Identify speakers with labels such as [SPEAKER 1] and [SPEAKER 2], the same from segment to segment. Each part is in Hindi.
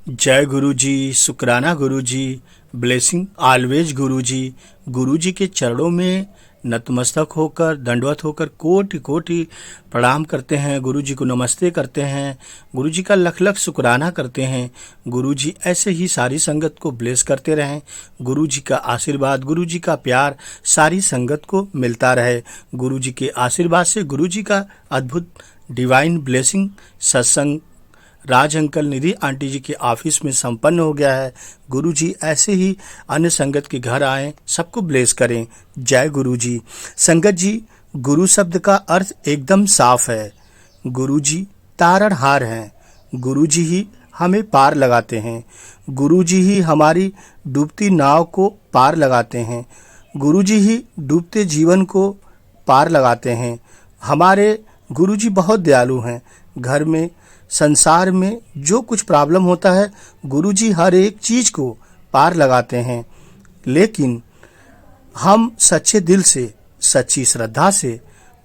[SPEAKER 1] जय गुरु जी, शुक्राना गुरु जी, ब्लेसिंग ऑलवेज गुरु जी। गुरु जी के चरणों में नतमस्तक होकर, दंडवत होकर कोटि कोटि प्रणाम करते हैं। गुरु जी को नमस्ते करते हैं। गुरु जी का लख लख शुक्राना करते हैं। गुरु जी ऐसे ही सारी संगत को ब्लेस करते रहें। गुरु जी का आशीर्वाद, गुरु जी का प्यार सारी संगत को मिलता रहे। गुरु जी के आशीर्वाद से, गुरु जी का अद्भुत डिवाइन ब्लेसिंग सत्संग राज अंकल निधि आंटी जी के ऑफिस में संपन्न हो गया है। गुरु जी ऐसे ही अन्य संगत के घर आए, सबको ब्लेस करें। जय गुरु जी। संगत जी, गुरु शब्द का अर्थ एकदम साफ है। गुरु जी तारणहार हैं। गुरु जी ही हमें पार लगाते हैं। गुरु जी ही हमारी डूबती नाव को पार लगाते हैं। गुरु जी ही डूबते जीवन को पार लगाते हैं। हमारे गुरु जी बहुत दयालु हैं। घर में, संसार में जो कुछ प्रॉब्लम होता है, गुरु जी हर एक चीज़ को पार लगाते हैं। लेकिन हम सच्चे दिल से, सच्ची श्रद्धा से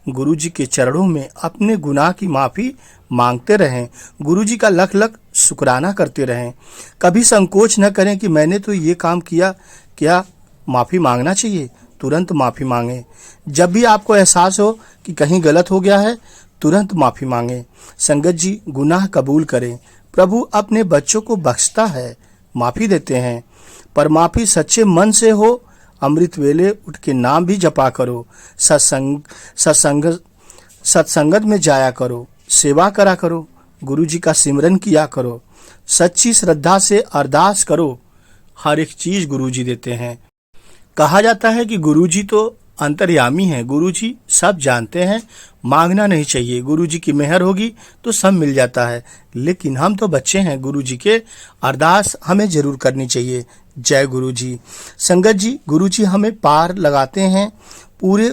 [SPEAKER 1] गुरु जी के चरणों में अपने गुनाह की माफ़ी मांगते रहें। गुरु जी का लख लख शुक्राना करते रहें। कभी संकोच न करें कि मैंने तो ये काम किया, क्या माफ़ी मांगना चाहिए? तुरंत माफ़ी मांगें। जब भी आपको एहसास हो कि कहीं गलत हो गया है, तुरंत माफ़ी मांगें। संगत जी, गुनाह कबूल करें। प्रभु अपने बच्चों को बख्शता है, माफ़ी देते हैं। पर माफ़ी सच्चे मन से हो। अमृत वेले उठ के नाम भी जपा करो। सत्संगत में जाया करो, सेवा करा करो, गुरु जी का सिमरन किया करो, सच्ची श्रद्धा से अरदास करो। हर एक चीज़ गुरु जी देते हैं। कहा जाता है कि गुरु जी तो अंतर्यामी हैं। गुरु जी सब जानते हैं, मांगना नहीं चाहिए। गुरु जी की मेहर होगी तो सब मिल जाता है। लेकिन हम तो बच्चे हैं गुरु जी के, अरदास हमें जरूर करनी चाहिए। जय गुरु जी। संगत जी, गुरु जी हमें पार लगाते हैं, पूरे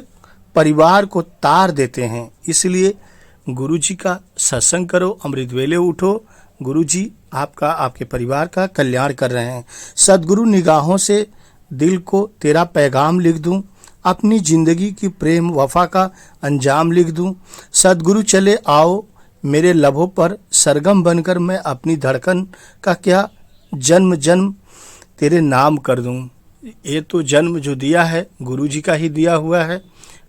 [SPEAKER 1] परिवार को तार देते हैं। इसलिए गुरु जी का सत्संग करो, अमृत वेले उठो। गुरु जी आपका, आपके परिवार का कल्याण कर रहे हैं। सद्गुरु निगाहों से दिल को तेरा पैगाम लिख दूं, अपनी जिंदगी की प्रेम वफा का अंजाम लिख दूं। सद्गुरु चले आओ मेरे लबों पर सरगम बनकर, मैं अपनी धड़कन का क्या जन्म जन्म तेरे नाम कर दूं। ये तो जन्म जो दिया है गुरु जी का ही दिया हुआ है।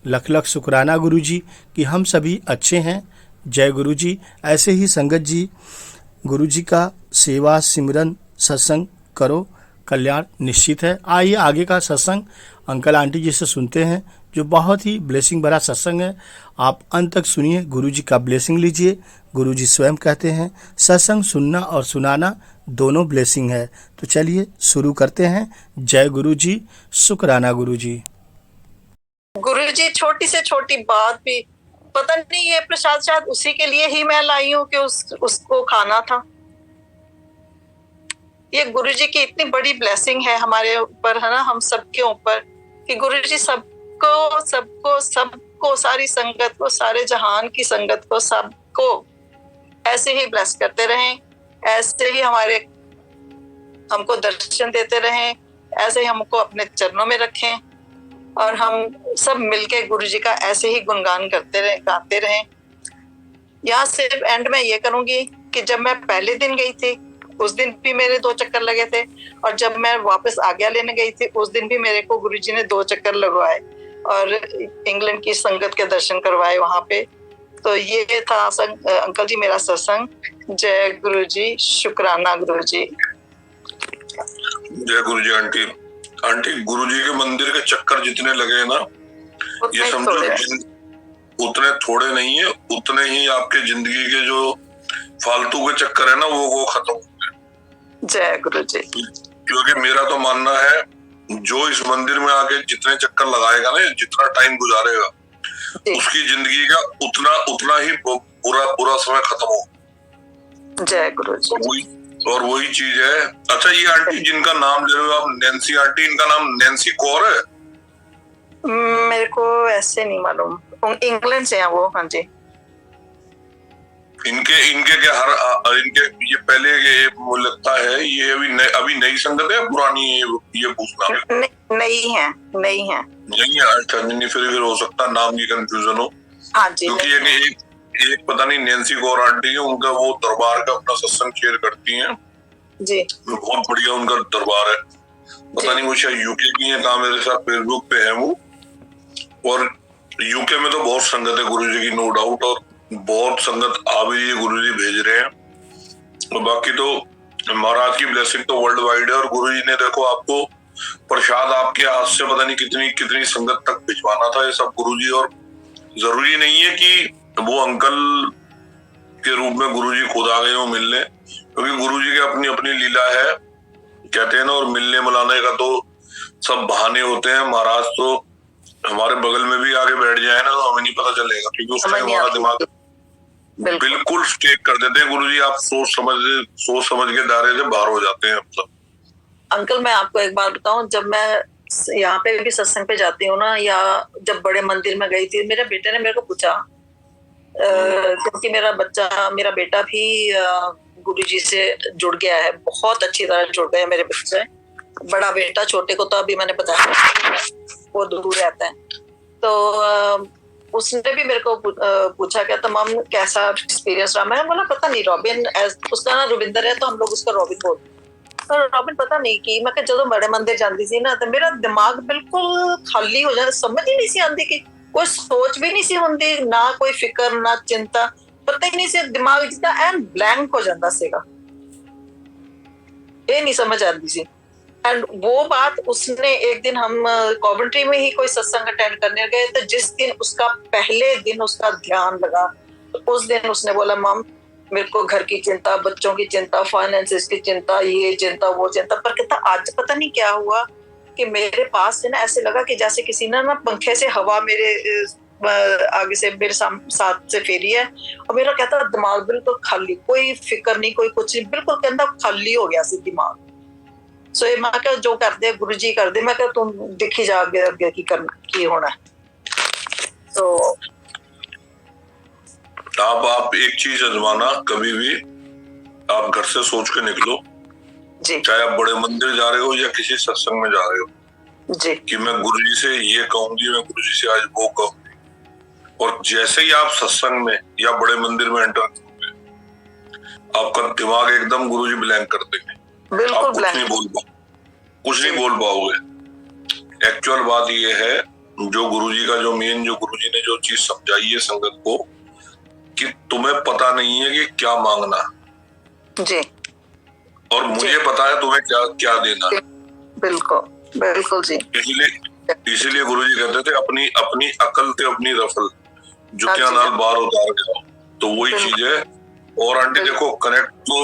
[SPEAKER 1] लख लख शुक्राना गुरु जी कि हम सभी अच्छे हैं। जय गुरु जी। ऐसे ही संगत जी गुरु जी का सेवा सिमरन सत्संग करो, कल्याण निश्चित है। आइए आगे का सत्संग अंकल आंटी जी से सुनते हैं, जो बहुत ही ब्लेसिंग भरा सत्संग है। आप अंत तक सुनिए, गुरु जी का ब्लेसिंग लीजिए। गुरु जी स्वयं कहते हैं सत्संग सुनना और सुनाना दोनों ब्लेसिंग है। तो चलिए शुरू करते हैं। जय गुरु जी, शुक्राना गुरु जी।
[SPEAKER 2] गुरु जी, छोटी से छोटी बात भी पता नहीं, ये प्रसाद शायद उसी के लिए ही मैं लाई हूँ कि उसको खाना था। ये गुरु जी की इतनी बड़ी ब्लेसिंग है हमारे ऊपर, है ना, हम सबके ऊपर, कि गुरु जी सबको सबको सबको सारी संगत को, सारे जहान की संगत को, सबको ऐसे ही ब्लेस करते रहें, ऐसे ही हमको दर्शन देते रहें, ऐसे ही हमको अपने चरणों में रखें और हम सब मिलके गुरु जी का ऐसे ही गुणगान करते रहें, गाते रहें। यहाँ सिर्फ एंड में ये करूंगी कि जब मैं पहले दिन गई थी उस दिन भी मेरे 2 चक्कर लगे थे, और जब मैं वापस आज्ञा लेने गई थी उस दिन भी मेरे को गुरु जी ने 2 चक्कर लगवाए और इंग्लैंड की संगत के दर्शन करवाए वहां पे। तो ये था अंकल जी मेरा सत्संग। जय गुरु जी, शुक्राना गुरु जी।
[SPEAKER 3] जय गुरु जी। आंटी गुरु जी के मंदिर के चक्कर जितने लगे ना, ये समझो उतने थोड़े नहीं है, उतने ही आपके जिंदगी के जो फालतू के चक्कर है ना वो खत्म हो गए।
[SPEAKER 2] जय गुरु जी।
[SPEAKER 3] क्योंकि मेरा तो मानना है, जो इस मंदिर में आके जितने चक्कर लगाएगा ना, जितना टाइम गुजारेगा, उसकी जिंदगी का उतना ही बुरा समय खत्म हो।
[SPEAKER 2] जय गुरु जी।
[SPEAKER 3] और वही चीज है। अच्छा, ये आंटी जिनका नाम ले रहे हो आप, नैन्सी आंटी, इनका नाम नैन्सी कौर है?
[SPEAKER 2] मेरे को ऐसे नहीं मालूम, इंग्लैंड से हैं वो। हाँ जी।
[SPEAKER 3] इनके क्या इनके ये पहले ये लगता है, ये अभी नई संगत है, पुरानी ये पूछना?
[SPEAKER 2] नहीं है।
[SPEAKER 3] नहीं है। अच्छा, नहीं, फिर हो सकता नाम की कंफ्यूजन हो।
[SPEAKER 2] हाँ जी।
[SPEAKER 3] क्योंकि एक पता नहीं नैन्सी कौर आंटी है, उनका वो दरबार का अपना सत्संग शेयर करती हैं।
[SPEAKER 2] जी
[SPEAKER 3] बहुत बढ़िया उनका दरबार है। पता नहीं वो शायद यूके की है, कहा मेरे साथ फेसबुक पे है वो। और यूके में तो बहुत संगत है गुरुजी की, नो डाउट, और बहुत संगत आ भी रही है, गुरुजी भेज रहे हैं। और बाकी तो महाराज की ब्लेसिंग तो वर्ल्ड वाइड है। और गुरुजी ने देखो आपको प्रसाद आपके हाथ से पता नहीं कितनी कितनी संगत तक भिजवाना था, ये सब गुरुजी। और जरूरी नहीं है कि वो अंकल के रूप में गुरुजी खुद आ गए हो मिलने, क्योंकि गुरुजी की अपनी अपनी लीला है, कहते हैं ना। और मिलने मिलाने का तो सब बहाने होते हैं। महाराज तो हमारे बगल में भी आके बैठ जाए ना तो हमें नहीं पता चलेगा, क्योंकि उस टाइम हमारा दिमाग बिल्कुल स्टे कर देते हैं गुरुजी। आप सोच समझ के दायरे से बाहर हो जाते हैं हम सब।
[SPEAKER 2] अंकल मैं आपको एक बात बताऊं, जब मैं यहाँ पे भी सत्संग पे जाती हूँ ना, या जब बड़े मंदिर में गई थी, मेरे बेटे ने मेरे को पूछा, क्योंकि मेरा बेटा भी गुरुजी से जुड़ गया है, बहुत अच्छी तरह जुड़ गया मेरे बच्चे। बड़ा बेटा, छोटे को तो अभी मैंने बताया वो दूर रहता है। तो उसने भी मेरे को पूछा, क्या तमाम कैसा एक्सपीरियंस रहा। मैंने बोला पता नहीं, रॉबिन, उसका ना रविंदर है तो हम लोग उसका रॉबिन बोलते। तो रॉबिन पता नहीं कि मैं जो बड़े मंदिर जाती थी ना, तो मेरा दिमाग बिल्कुल खाली हो जाता, समझ ही नहीं सी आती कि कोई सोच भी नहीं सी होंदी, ना कोई फिक्र ना चिंता, पता ही नहीं सी, दिमाग जितना एंड ब्लैंक हो जाता सीगा, ये नहीं समझ आती सी। एंड वो बात उसने एक दिन हम कॉवेंट्री में ही कोई सत्संग अटेंड करने गए, तो जिस दिन उसका पहले दिन उसका ध्यान लगा, तो उस दिन उसने बोला, मम मेरे को घर की चिंता, बच्चों की चिंता, फाइनेंसेस की चिंता, ये चिंता वो चिंता। पर कहता आज पता नहीं क्या हुआ कि मेरे पास से ना ऐसे लगा कि जैसे किसी ने ना पंखे से हवा मेरे आगे से मेरे साथ से फेरी है, और मेरा कहता दिमाग बिल्कुल खाली, कोई फिक्र नहीं, कोई कुछ नहीं, बिल्कुल कहता खाली हो गया सी दिमाग। सो ये मैं क्या जो कर दे गुरुजी कर दे, मैं क्या तुम दिखी जा आगे की करना की होना है। तो
[SPEAKER 3] आप एक चीज आजमाना, कभी भी आप घर से सोच के निकलो
[SPEAKER 2] जी,
[SPEAKER 3] चाहे आप बड़े मंदिर जा रहे हो या किसी सत्संग में जा रहे हो
[SPEAKER 2] जी,
[SPEAKER 3] कि मैं गुरुजी से ये कहूंगी, मैं गुरुजी से आज वो कहूंगी। और जैसे ही आप सत्संग में या बड़े मंदिर में एंटर करोगे, आपका दिमाग एकदम गुरुजी ब्लैंक कर देंगे, आप कुछ नहीं बोल पाओगे। एक्चुअल बात ये है, जो गुरुजी का जो मेन, जो गुरुजी ने जो चीज समझाई है संगत को, कि तुम्हें पता नहीं है कि क्या मांगना
[SPEAKER 2] जी,
[SPEAKER 3] और मुझे पता है तुम्हें क्या क्या देना।
[SPEAKER 2] बिल्कुल बिल्कुल जी।
[SPEAKER 3] इसीलिए गुरुजी कहते थे अपनी अपनी अकल ते अपनी रफल, जो क्या नाल बाहर उतार गया। तो वही चीज है। और आंटी देखो, कनेक्ट तो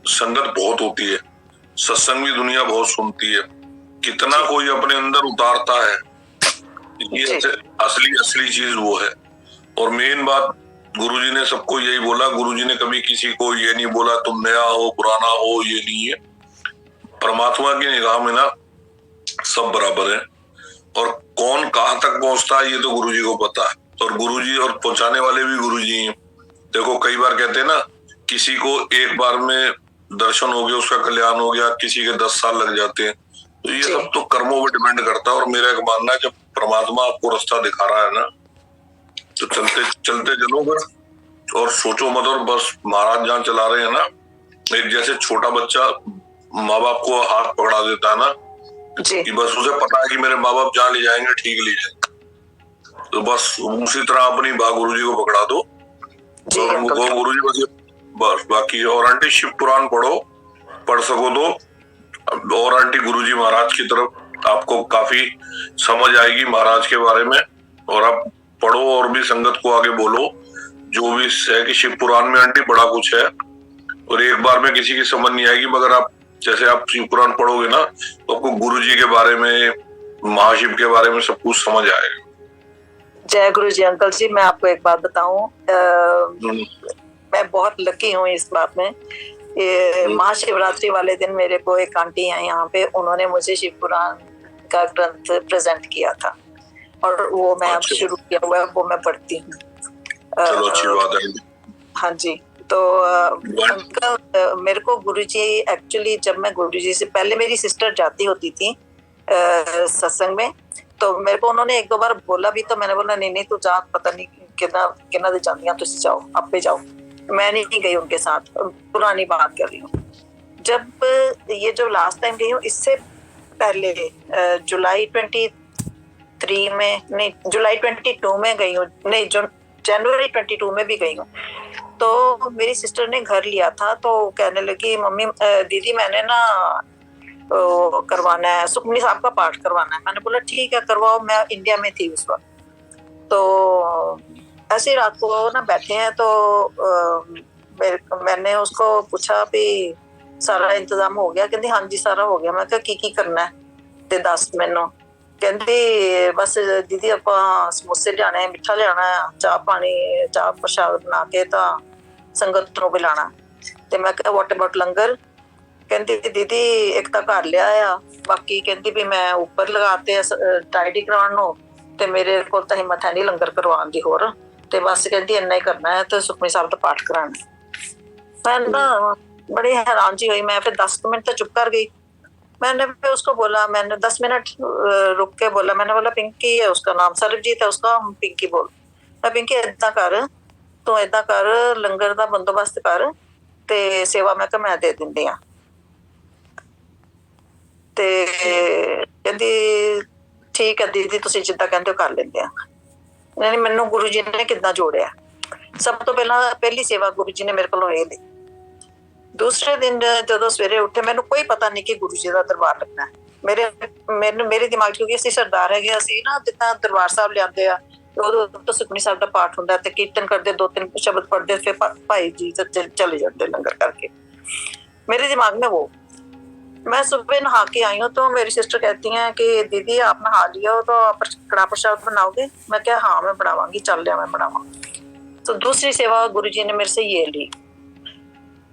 [SPEAKER 3] संगत बहुत होती है, सत्संग भी दुनिया बहुत सुनती है, कितना कोई अपने अंदर उतारता है, ये असली चीज वो है। और मेन बात, गुरुजी ने सबको यही बोला, गुरुजी ने कभी किसी को ये नहीं बोला तुम नया हो पुराना हो, ये नहीं है। परमात्मा की निगाह में ना सब बराबर है, और कौन कहाँ तक पहुंचता है ये तो गुरुजी को पता है, और गुरुजी और पहुंचाने वाले भी गुरुजी हैं। देखो कई बार कहते हैं ना, किसी को एक बार में दर्शन हो गया, उसका कल्याण हो गया, किसी के 10 साल लग जाते हैं। तो ये सब तो कर्मों पर डिपेंड करता है। और मेरा एक मानना है, जब परमात्मा आपको रास्ता दिखा रहा है ना, तो चलते चलते चलो फिर, और सोचो मत। और बस महाराज जहाँ चला रहे हैं ना, एक जैसे छोटा बच्चा माँ बाप को हाथ पकड़ा देता है ना, कि बस उसे पता है कि मेरे माँ बाप जहाँ ले जाएंगे ठीक ले जाएंगे, तो बस उसी तरह अपनी गुरुजी को पकड़ा दो और उनको गुरुजी बस बाकी। और आंटी शिव पुराण पढ़ सको तो, और आंटी गुरुजी महाराज की तरफ आपको काफी समझ आएगी महाराज के बारे में, और आप पढ़ो और भी संगत को आगे बोलो जो भी है कि शिव पुराण में आंटी बड़ा कुछ है। और एक बार में किसी की समझ नहीं आएगी, मगर आप जैसे आप शिव पुराण पढ़ोगे ना, तो आपको गुरुजी के बारे में, महाशिव के बारे में सब कुछ समझ आएगा।
[SPEAKER 2] जय गुरु जी। अंकल जी मैं आपको एक बात बताऊं, मैं बहुत लकी हूँ इस बात में। ये महाशिवरात्रि वाले दिन मेरे को एक आंटी है यहाँ पे, उन्होंने मुझे शिव पुराण का ग्रंथ प्रेजेंट किया था, और वो मैं अब शुरू किया हुआ है, वो मैं पढ़ती हूँ।
[SPEAKER 3] चलो अच्छी बात है।
[SPEAKER 2] हाँ जी। तो अंकल मेरे को गुरुजी एक्चुअली, जब मैं गुरुजी से पहले, मेरी सिस्टर जाती होती थी सत्संग में, तो मेरे को उन्होंने एक दो बार बोला भी, तो मैंने बोला नहीं तू जा, पता नहीं कितना दे जानिया, तुम जाओ, आप पे जाओ। मैं नहीं गई उनके साथ, पुरानी बात कर रही हूँ। जब ये जो लास्ट टाइम गई हूँ, इससे पहले जुलाई 23 में नहीं, जुलाई 22 में गई हूँ, नहीं जो जनवरी 22 में भी गई हूँ। तो मेरी सिस्टर ने घर लिया था, तो कहने लगी मम्मी दीदी मैंने ना करवाना है, सुखमनी साहब का पाठ करवाना है। मैंने बोला ठीक है करवाओ, मैं इंडिया में थी उस वक्त। तो ऐसे रात को ना बैठे हैं, तो मैंने उसको पूछा भी सारा इंतजाम हो गया? कहती हाँ जी सारा हो गया। मैं कहा की करना है ते दस मैनू। कहती बस दीदी ਆਪਾਂ ਸਮੋਸੇ ਲਿਆਣੇ, ਮਿੱਠਾ ਲਿਆਣਾ, ਚਾਹ ਪਾਣੀ, ਚਾਹ ਪ੍ਰਸ਼ਾਦ ਬਣਾ ਕੇ ਤਾਂ ਸੰਗਤ ਨੂੰ ਪਿਲਾਣਾ। ਤੇ ਮੈਂ ਕਿਹਾ ਵਾਟ ਅਬਾਊਟ ਲੰਗਰ? ਕਹਿੰਦੀ ਦੀਦੀ ਇੱਕ ਤਾਂ ਘਰ ਲਿਆ ਆ, ਬਾਕੀ ਕਹਿੰਦੀ ਵੀ ਮੈਂ ਉੱਪਰ ਲਗਾਤੇ ਟਾਈਡੀ ਕਰਾਉਣ ਨੂੰ, ਤੇ ਮੇਰੇ ਕੋਲ ਤਾਂ ਹਿੰਮਤ ਹੈ ਨਹੀਂ ਲੰਗਰ ਕਰਵਾਉਣ ਦੀ ਹੋਰ, ਤੇ ਬਸ ਕਹਿੰਦੀ ਇੰਨਾ ਹੀ ਕਰਨਾ ਹੈ ਤੇ ਸੁਖਮਨੀ ਸਾਹਿਬ ਦਾ ਪਾਠ ਕਰਾਣਾ। मैं ना बड़ी हैरान जी हुई। मैं फिर 10 मिनट तो चुप कर गई। मैंने फिर उसको बोला, मैंने 10 मिनट रुक के बोला, मैंने बोला पिंकी है उसका नाम, सरबजीत है उसका, पिंकी बोल। मैं पिंकी इदा कर, तू इदा कर लंगर का बंदोबस्त कर ते सेवा मैं कहा मैं दे दिंदी हाँ। ते कहती ठीक है दीदी तुसीं जिद्दां कहंदे हो कर लेंदे आ। यानी मैनूं गुरु जी ने किद्दां जोड़िया। सब तो पहली सेवा गुरु जी ने मेरे को ये ली। दूसरे दिन जो सवेरे उठे, मैंने कोई पता नहीं कि गुरु जी का दरबार लगना है। मेरे दिमाग क्योंकि असं सरदार है ना, जितना दरबार साहब लियाते आ तो सुखमनी साहब का पाठ होंगे, कीर्तन करते 2-3 शब्द पढ़ते, फिर भाई जी चले जाते लंगर करके। मेरे दिमाग में वो, मैं सुबह नहा के आई हूँ, तो मेरी सिस्टर कहती हैं कि दीदी आप नहा लिया हो तो आप कड़ा प्रसाद बनाओगे? मैं क्या हाँ मैं बनावांगी, चल लिया मैं बनावांगी। तो दूसरी सेवा गुरु जी ने मेरे से ये ली।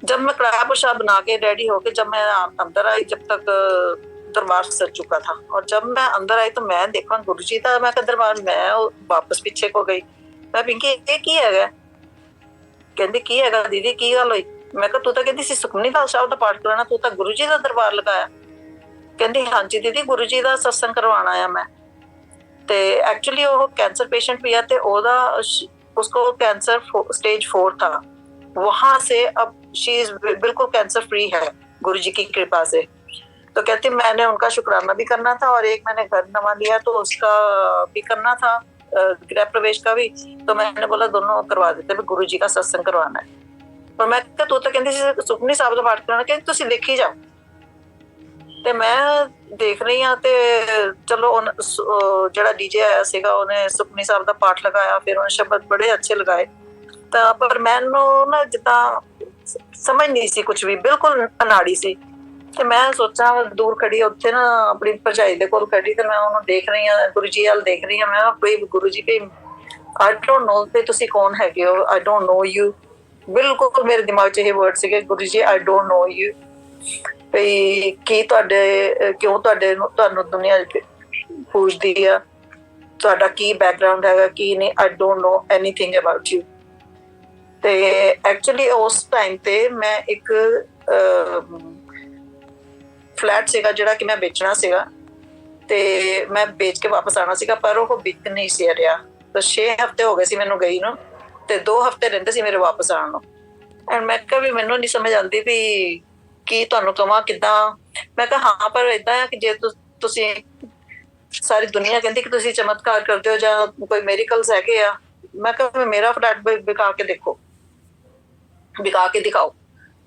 [SPEAKER 2] जब मैं कड़ाह प्रसाद बना के रेडी होके जब मैं अंदर आई, जब तक दरबार सज चुका था, और जब मैं अंदर आई तो मैं देखा गुरु जी का मैं दरबार, मैं वापस पीछे को गई। मैं पिंकी ये की है? कहती की है दीदी की गल हुई? मैं कहा तू तो कहती सी सुखमनी साहब का पाठ कराना, तू तो गुरु जी का दरबार लगाया। कहती हाँ जी दीदी गुरु जी का सत्संग करवाना है मैं। ते एक्चुअली वो कैंसर पेशेंट भी है, ते उसको कैंसर स्टेज 4 था। वहां से अब शी इज बिल्कुल कैंसर फ्री है गुरु जी की कृपा से। तो कहती मैंने उनका शुक्राना भी करना था, और एक मैंने घर नवा लिया तो उसका भी करना था, गृह प्रवेश का भी। तो मैंने बोला दोनों करवा देते, गुरु जी का सत्संग करवाना है। और मैं तू तो कहती सुखमनी साहब का पाठ कराना, कहती तुसीं देखी जाओ। ਤੇ ਮੈਂ ਦੇਖ ਰਹੀ ਹਾਂ, ਤੇ ਚਲੋ ਜਿਹੜਾ ਡੀਜੇ ਆਇਆ ਸੀਗਾ ਉਹਨੇ ਸੁਖਮਨੀ ਸਾਹਿਬ ਦਾ ਪਾਠ ਲਗਾਇਆ, ਫਿਰ ਉਹਨੇ ਸ਼ਬਦ ਬੜੇ ਅੱਛੇ ਲਗਾਏ। ਤਾਂ ਪਰ ਮੈਨੂੰ ਨਾ ਜਿੱਦਾਂ ਸਮਝ ਨਹੀਂ ਸੀ ਕੁਝ ਵੀ, ਬਿਲਕੁਲ ਅਨਾੜੀ ਸੀ। ਤੇ ਮੈਂ ਸੋਚਾਂ ਦੂਰ ਖੜੀ ਉੱਥੇ ਨਾ ਆਪਣੀ ਭਰਜਾਈ ਦੇ ਕੋਲ ਖੜੀ, ਤੇ ਮੈਂ ਉਹਨੂੰ ਦੇਖ ਰਹੀ ਹਾਂ, ਗੁਰੂ ਜੀ ਵੱਲ ਦੇਖ ਰਹੀ ਹਾਂ। ਮੈਂ ਕੋਈ ਗੁਰੂ ਜੀ ਵੀ ਆਈ ਡੋਂਟ ਨੋ ਤੇ ਤੁਸੀਂ ਕੌਣ ਹੈਗੇ ਹੋ, ਆਈ ਡੋਂਟ ਨੋ ਯੂ। ਬਿਲਕੁਲ ਮੇਰੇ ਦਿਮਾਗ 'ਚ ਇਹ ਵਰਡ ਸੀਗੇ, Guru ji I don't know you. ਵੀ ਕੀ ਤੁਹਾਡੇ ਕਿਉਂ ਤੁਹਾਨੂੰ ਦੁਨੀਆ ਪੁੱਛਦੀ ਆ, ਤੁਹਾਡਾ ਕੀ ਬੈਕਗਰਾਉਂਡ ਹੈਗਾ ਕੀ ਨਹੀਂ, I don't know anything about you. ਤੇ ਐਕਚੁਅਲੀ ਉਸ ਟਾਈਮ ਤੇ ਮੈਂ ਇੱਕ ਫਲੈਟ ਸੀਗਾ ਜਿਹੜਾ ਕਿ ਮੈਂ ਵੇਚਣਾ ਸੀਗਾ, ਤੇ ਮੈਂ ਵੇਚ ਕੇ ਵਾਪਸ ਆਉਣਾ ਸੀਗਾ, ਪਰ ਉਹ ਵਿਕ ਨਹੀਂ ਸੀ ਰਿਹਾ। ਤਾਂ 6 ਹਫ਼ਤੇ ਹੋ ਗਏ ਸੀ ਮੈਨੂੰ ਗਈ ਨੂੰ, ਤੇ 2 ਹਫ਼ਤੇ ਰਹਿੰਦੇ ਸੀ ਮੇਰੇ ਵਾਪਸ ਆਉਣ ਨੂੰ। ਐਂਡ ਮੈਂ ਕਿਹਾ ਵੀ ਮੈਨੂੰ ਨਹੀਂ ਸਮਝ ਆਉਂਦੀ ਵੀ ਕੀ ਤੁਹਾਨੂੰ ਕਵਾਂ ਕਿੱਦਾਂ। ਮੈਂ ਕਿਹਾ ਹਾਂ ਪਰ ਏਦਾਂ ਆ ਕਿ ਜੇ ਤੁਸੀਂ ਸਾਰੀ ਦੁਨੀਆ ਕਹਿੰਦੀ ਕਿ ਤੁਸੀਂ ਚਮਤਕਾਰ ਕਰਦੇ ਹੋ ਜਾਂ ਕੋਈ ਮੈਰੀਕਲਸ ਹੈਗੇ ਆ, ਮੈਂ ਕਿਹਾ ਮੇਰਾ ਫਲੈਟ ਵਿਕਾ ਕੇ ਦੇਖੋ, ਵਿਕਾ ਕੇ ਦਿਖਾਓ,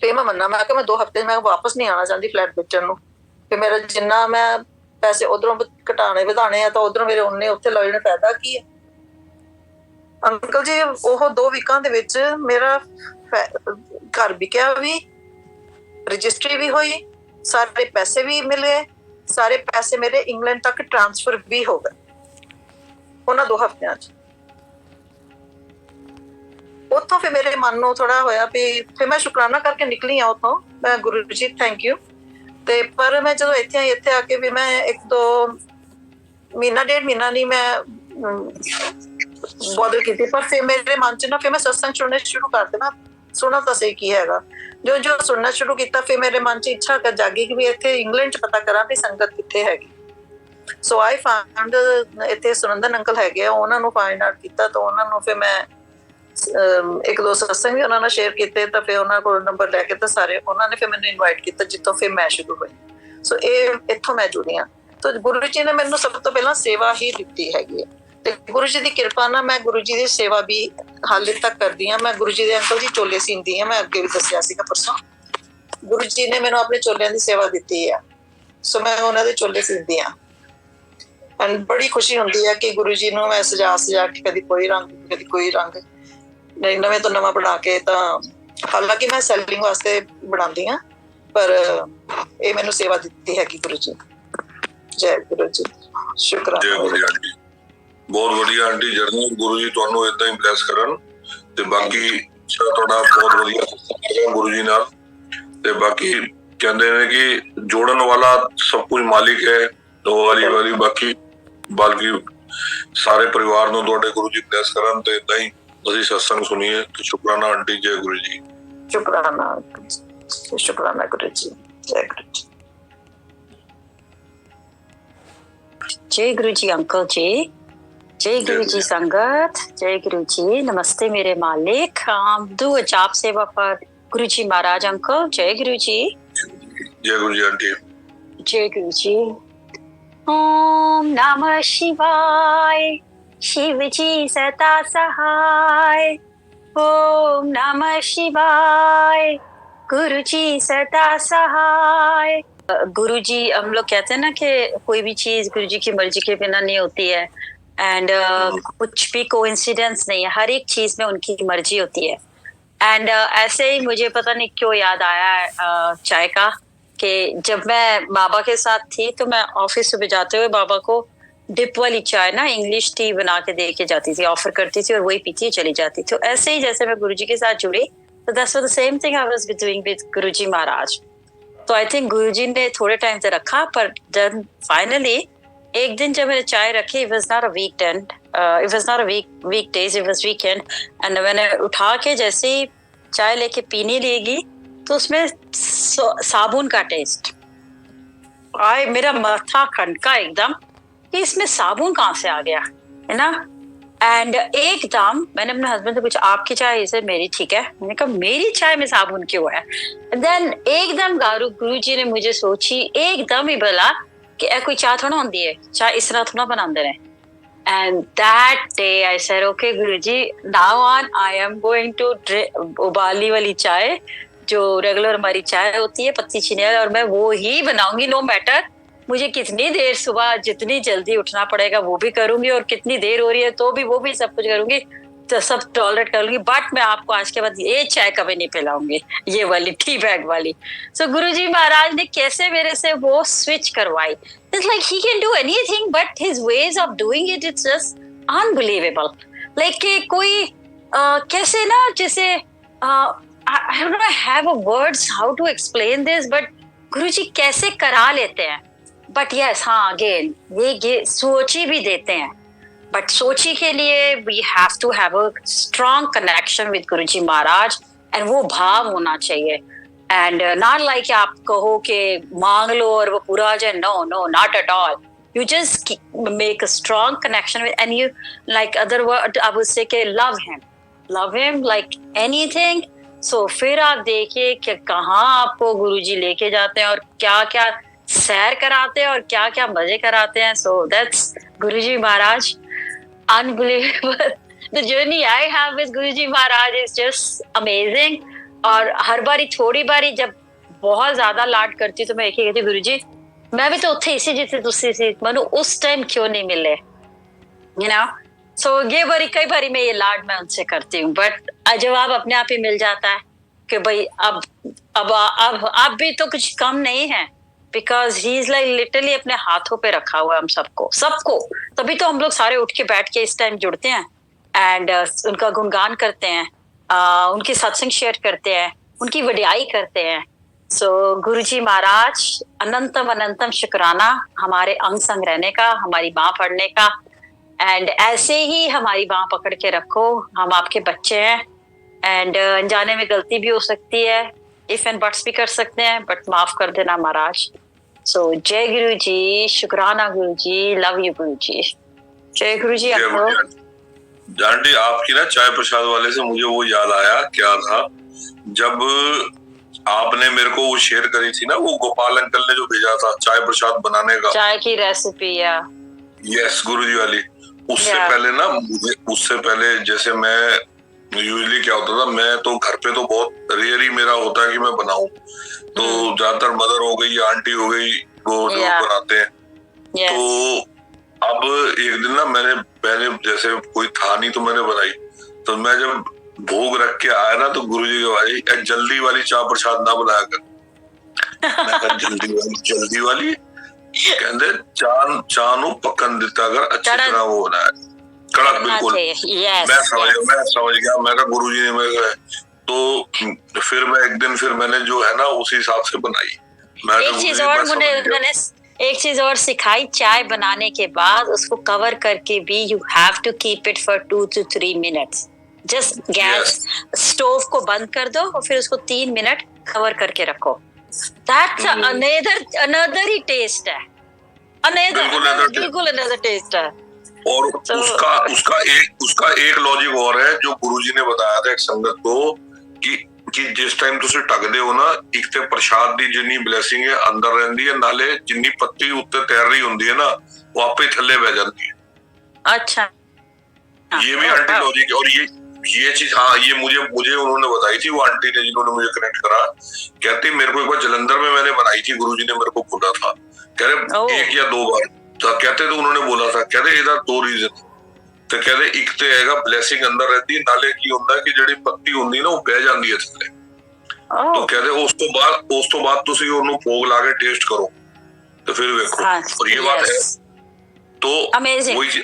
[SPEAKER 2] ਫਿਰ ਮੈਂ ਮੰਨਾਂ। ਮੈਂ ਕਿਹਾ ਮੈਂ 2 ਹਫ਼ਤੇ ਮੈਂ ਵਾਪਸ ਨਹੀਂ ਆਉਣਾ ਚਾਹੁੰਦੀ ਫਲੈਟ ਵੇਚਣ ਨੂੰ। ਫਿਰ ਮੇਰਾ ਜਿੰਨਾ ਮੈਂ ਪੈਸੇ ਉਧਰੋਂ ਘਟਾਣੇ ਵਧਾਣੇ ਆ, ਤਾਂ ਉਧਰੋਂ ਮੇਰੇ ਉਨੇ ਉੱਥੇ ਲੱਗ ਜਾਣੇ, ਫਾਇਦਾ ਕੀ ਹੈ। ਅੰਕਲ ਜੀ ਉਹ 2 ਵੀਕਾਂ ਦੇ ਵਿੱਚ ਮੇਰਾ ਘਰ ਵਿਕਿਆ ਵੀ, ਰਜਿਸਟਰੀ ਵੀ ਹੋਈ, ਸਾਰੇ ਪੈਸੇ ਵੀ ਮਿਲ ਗਏ, ਸਾਰੇ ਪੈਸੇ ਮੇਰੇ ਇੰਗਲੈਂਡ ਤੱਕ ਟ੍ਰਾਂਸਫਰ ਵੀ ਹੋ ਗਏ ਉਹਨਾਂ 2 ਹਫ਼ਤਿਆਂ 'ਚ। ਉੱਥੋਂ ਫਿਰ ਮੇਰੇ ਮਨ ਨੂੰ ਥੋੜਾ ਹੋਇਆ ਵੀ ਫਿਰ ਮੈਂ ਸ਼ੁਕਰਾਨਾ ਕਰਕੇ ਨਿਕਲੀ ਆ ਉੱਥੋਂ, ਮੈਂ ਗੁਰੂ ਜੀ ਥੈਂਕ ਯੂ। ਤੇ ਪਰ ਮੈਂ ਜਦੋਂ ਇੱਥੇ ਆ ਕੇ ਵੀ ਮੈਂ 1-2 ਮਹੀਨਾ 1.5 ਮਹੀਨਾ ਨਹੀਂ ਮੈਂ ਬੋਦਰ ਕੀਤੀ, ਪਰ ਫਿਰ ਮੇਰੇ ਮਨ 'ਚ ਨਾ ਫਿਰ ਮੈਂ ਸਤਸੰਗ ਸੁਣਨੇ ਸ਼ੁਰੂ ਕਰ ਦੇਣਾ। ਸੁਣਾ ਤਾਂ ਸਹੀ ਕੀ ਹੈਗਾ, ਜੋ ਸੁਣਨਾ ਸ਼ੁਰੂ ਕੀਤਾ ਫਿਰ ਮੇਰੇ ਮਨ 'ਚ ਇੱਛਾ ਜਾਗੀ ਕਿ ਵੀ ਇੱਥੇ ਇੰਗਲੈਂਡ 'ਚ ਪਤਾ ਕਰਾਂ ਵੀ ਸੰਗਤ ਕਿੱਥੇ ਹੈਗੀ। ਸੋ ਆਈ ਫਾਊਂਡ ਇੱਥੇ ਸੁਨੰਦਨ ਅੰਕਲ ਹੈਗੇ ਆ, ਉਹਨਾਂ ਨੂੰ ਫਾਈਂਡ ਆਊਟ ਕੀਤਾ, ਤਾਂ ਉਹਨਾਂ ਨੂੰ ਫਿਰ ਮੈਂ ਇੱਕ ਦੋ ਸਤਸੰਗ ਵੀ ਉਹਨਾਂ ਨਾਲ ਸ਼ੇਅਰ ਕੀਤੇ, ਤਾਂ ਫਿਰ ਉਹਨਾਂ ਕੋਲ ਨੰਬਰ ਲੈ ਕੇ ਤਾਂ ਸਾਰੇ ਉਹਨਾਂ ਨੇ ਫਿਰ ਮੈਨੂੰ ਇਨਵਾਈਟ ਕੀਤਾ, ਜਿੱਥੋਂ ਫਿਰ ਮੈਂ ਸ਼ੁਰੂ ਹੋਈ। ਸੋ ਇਹ ਇੱਥੋਂ ਮੈਂ ਜੁੜੀ ਹਾਂ। ਤਾਂ ਗੁਰੂ ਜੀ ਨੇ ਮੈਨੂੰ ਸਭ ਤੋਂ ਪਹਿਲਾਂ ਸੇਵਾ ਹੀ ਦਿੱਤੀ ਹੈਗੀ ਹੈ, ਤੇ ਗੁਰੂ ਜੀ ਦੀ ਕਿਰਪਾ ਨਾਲ ਮੈਂ ਗੁਰੂ ਜੀ ਦੀ ਸੇਵਾ ਵੀ ਹਾਲੇ ਤੱਕ ਕਰਦੀ ਹਾਂ। ਮੈਂ ਗੁਰੂ ਜੀ ਦੇ ਅੰਕਲ ਜੀ ਚੋਲੇ ਸੀਂਦੀ ਹਾਂ, ਮੈਂ ਅੱਗੇ ਵੀ ਦੱਸਿਆ ਸੀਗਾ ਪਰਸੋਂ। ਗੁਰੂ ਜੀ ਨੇ ਮੈਨੂੰ ਆਪਣੇ ਚੋਲਿਆਂ ਦੀ ਸੇਵਾ ਦਿੱਤੀ ਹੈ, ਸੋ ਮੈਂ ਉਹਨਾਂ ਦੇ ਚੋਲੇ ਸੀਂਦੀ ਹਾਂ। ਐਂਡ ਬੜੀ ਖੁਸ਼ੀ ਹੁੰਦੀ ਹੈ ਕਿ ਗੁਰੂ ਜੀ ਨੂੰ ਮੈਂ ਸਜਾ ਕੇ ਕਦੀ ਕੋਈ ਰੰਗ ਕਦੀ ਕੋਈ ਰੰਗ ਨਵੇਂ ਤੋਂ ਨਵਾਂ ਬਣਾ ਕੇ, ਤਾਂ ਹਾਲਾਂਕਿ ਮੈਂ ਸੈਲਿੰਗ ਵਾਸਤੇ ਬਣਾਉਂਦੀ ਹਾਂ, ਪਰ ਇਹ ਮੈਨੂੰ ਸੇਵਾ ਦਿੱਤੀ ਹੈਗੀ ਗੁਰੂ ਜੀ। ਜੈ ਗੁਰੂ ਜੀ, ਸ਼ੁਕਰਾਨਾ।
[SPEAKER 3] ਜੈ ਗੁਰੂ ਜੀ ਆਂਟੀ, ਬਹੁਤ ਵਧੀਆ ਆਂਟੀ ਜਰਨੀ। ਗੁਰੂ ਜੀ ਤੁਹਾਨੂੰ ਏਦਾਂ ਹੀ ਬਲੈਸ ਕਰਨ, ਤੇ ਬਾਕੀ ਤੁਹਾਡਾ ਬਹੁਤ ਵਧੀਆ ਗੁਰੂ ਜੀ ਨਾਲ। ਤੇ ਬਾਕੀ ਕਹਿੰਦੇ ਨੇ ਕਿ ਜੋੜਨ ਵਾਲਾ ਸਭ ਕੁਝ ਮਾਲਿਕ ਹੈ, ਦੋ ਵਾਲੀ ਬਾਕੀ ਸਾਰੇ ਪਰਿਵਾਰ ਨੂੰ ਤੁਹਾਡੇ ਗੁਰੂ ਜੀ ਬਲੈਸ ਕਰਨ। ਤੇ ਏਦਾਂ ਹੀ ਅਸੀਂ ਸਤਸੰਗ ਸੁਣੀਏ। ਤੇ ਸ਼ੁਕਰਾਨਾ ਆਂਟੀ, ਜੈ ਗੁਰੂ ਜੀ।
[SPEAKER 2] ਸ਼ੁਕਰਾਨਾ ਸ਼ੁਕਰਾਨਾ ਗੁਰੂ ਜੀ, ਜੈ ਗੁਰੂ ਜੀ।
[SPEAKER 4] जय गुरु जी अंकल जी, जय गुरु जी संगत, जय गुरु जी। नमस्ते मेरे मालिक, दो जाप सेवा पर गुरु जी महाराज अंकल। जय गुरु जी।
[SPEAKER 3] जय गुरु जी आंटी।
[SPEAKER 4] जय गुरु जी। ओम नमः शिवाय, शिव जी सदा सहाय। ओम नमः शिवाय, गुरु जी सदा सहाय। गुरु जी, हम लोग कहते हैं ना कि कोई भी चीज गुरु जी की मर्जी के बिना नहीं होती है, एंड कुछ भी कोइंसिडेंस नहीं है, हर एक चीज में उनकी मर्जी होती है। एंड ऐसे ही मुझे पता नहीं क्यों याद आया चाय का, कि जब मैं बाबा के साथ थी तो मैं ऑफिस सुबह जाते हुए बाबा को डिप वाली चाय ना इंग्लिश टी बना के दे के जाती थी, ऑफर करती थी और वही पीती चली जाती थी। तो ऐसे ही जैसे मैं गुरु जी के साथ जुड़ी, तो that's the same thing I was doing with गुरु जी महाराज। तो आई थिंक गुरु जी ने थोड़े टाइम से रखा, पर देन फाइनली एक दिन जब मैंने चाय रखी, it was not a weekend, it was not a weekdays, it was weekend. And मैंने उठा के जैसे ही चाय लेके पीने लगी, तो उसमें साबुन का टेस्ट आए, मेरा माथा खटका एकदम कि इसमें साबुन कहाँ से आ गया, है ना। एंड एकदम मैंने अपने हस्बैंड से पूछा, आपकी चाय इसे मेरी ठीक है? मैंने कहा मेरी चाय में साबुन क्यों है? देन एकदम गुरु जी ने मुझे सोची, एकदम ही बोला कि ए कोई चाय थोड़ा होती है, चाय इस तरह थोड़ा बनाते रहे। And that day I said okay guru ji, now on I am going to उबाली वाली चाय, जो रेगुलर हमारी चाय होती है पत्ती चीनी वाली, और मैं वो ही बनाऊंगी, नो मैटर मुझे कितनी देर, सुबह जितनी जल्दी उठना पड़ेगा वो भी करूंगी, और कितनी देर हो रही है तो भी वो भी सब कुछ करूंगी, तो सब टॉलरेट कर लूंगी। बट मैं आपको आज के बाद ये चाय कभी नहीं पिलाऊंगी, ये वाली टी बैग वाली। सो गुरुजी महाराज ने कैसे मेरे से वो स्विच करवाई। It's like he can do anything, but his ways of doing it, it's just unbelievable. Like कोई कैसे ना, जैसे I don't have a words how to explain this, but guruji कैसे करा लेते हैं। बट यस, हाँ, अगेन ये सोची भी देते हैं, बट सोची के लिए we have to have a strong connection with Guruji Maharaj, and वो भाव होना चाहिए। एंड नॉट लाइक आप कहो कि मांग लो और वो पूरा आ जाए, no no, not at all. You just make a strong connection with, and you, like other word, I would say कि love him like anything. So फिर आप देखिए कि कहाँ आपको गुरुजी लेके जाते हैं, और क्या क्या सैर कराते हैं, और क्या क्या मजे कराते हैं। So that's Guruji Maharaj, unbelievable. The journey I have with Guruji Maharaj is just amazing. और हर बारी थोड़ी बारी जब बहुत ज्यादा लाड करती तो मैं एक ही कहती, गुरुजी मैं भी तो उत्थे इसी जिथे तुसी सी, मनु उस टाइम क्यों नहीं मिले, यू नो। सो ये बारी कई बारी मैं ये लाड मैं उनसे करती हूँ, बट जवाब अपने आप ही मिल जाता है कि भाई अब भी तो कुछ कम नहीं है, because he is like literally अपने हाथों पे रखा हुआ है हम सबको। तभी तो हम लोग सारे उठ के बैठ के इस टाइम जुड़ते हैं, एंड उनका गुणगान करते हैं, उनकी सत्संग शेयर करते हैं, उनकी वडियाई करते हैं। सो गुरुजी महाराज, अनंतम शुक्राना हमारे अंग संग रहने का, हमारी बाह पकड़ने का, एंड ऐसे ही हमारी बाह पकड़ के रखो। हम आपके बच्चे हैं, एंड अनजाने में गलती भी हो सकती है, इफ एंड बट्स भी कर सकते हैं, बट माफ कर देना महाराज। सो जय गुरु जी, शुक्राना गुरु जी, लव यू गुरु जी। जय गुरु जी आपको।
[SPEAKER 3] आंटी आपकी ना चाय प्रसाद वाले से मुझे वो याद आया, क्या था जब आपने मेरे को वो शेयर करी थी ना, वो गोपाल अंकल ने जो भेजा था चाय प्रसाद बनाने का,
[SPEAKER 4] चाय की रेसिपी या
[SPEAKER 3] यस गुरुजी वाली। उससे पहले ना मुझे, उससे पहले जैसे मैं यूजुअली क्या होता था, मैं तो घर पे तो बहुत रेयर ही मेरा होता है कि मैं बनाऊं, तो ज्यादातर मदर हो गई, आंटी हो गई, वो जो बनाते हैं। तो अब एक दिन ना मैंने जैसे कोई था नहीं तो मैंने बनाई, तो मैं जब भोग रख के आया ना तो गुरुजी के भाई जल्दी वाली चाय प्रसाद ना बनाया कर। मैं कहा जल्दी वाली कहते चानू पकन दिता कर, अच्छी तरह वो होना है कड़क बिल्कुल। मैं समझ गया। मैं कहा गुरुजी ने मैं तो फिर मैं एक दिन फिर मैंने जो है ना उसी हिसाब से बनाई।
[SPEAKER 4] एक चीज और सिखाई, चाय बनाने के बाद उसको कवर करके भी you have to keep it for 2 to 3 minutes। Just gas stove को बंद कर दो और फिर उसको 3 मिनट कवर करके रखो। दैट्स अनदर ही टेस्ट है, बिल्कुल अनदर टेस्ट है।
[SPEAKER 3] और उसका एक लॉजिक और है जो गुरुजी ने बताया था एक संगत को कि जिस टाइम तुसी टकदे हो ना, एक ते प्रसाद दी जिन्नी ब्लेसिंग है अंदर रहंदी है, नाले जिन्नी पत्ती उत्ते तैर रही होंदी है ना वो आपे थल्ले बह जाती है।
[SPEAKER 4] अच्छा,
[SPEAKER 3] ये भी आंटी लॉजिक है। और ये चीज हाँ ये मुझे उन्होंने बताई थी, वो आंटी ने जिन्होंने मुझे कनेक्ट करा। कहती मेरे को एक बार जलंधर में मैंने बनाई थी, गुरुजी ने मेरे को बोला था, कह रहे 1 या 2 बार तो कहते तो उन्होंने बोला था, कहते इधर 2 रीजन तो कहते एक तो हैगा ब्लेसिंग अंदर रहती है, नाले की होंदा है कि जेडी पत्ती होंदी ना वो बह जाती है थल्ले। तो कहते उस तो बाद तुसी ओनू भोग ला के टेस्ट करो तो फिर देखो। और ये बात है तो वही।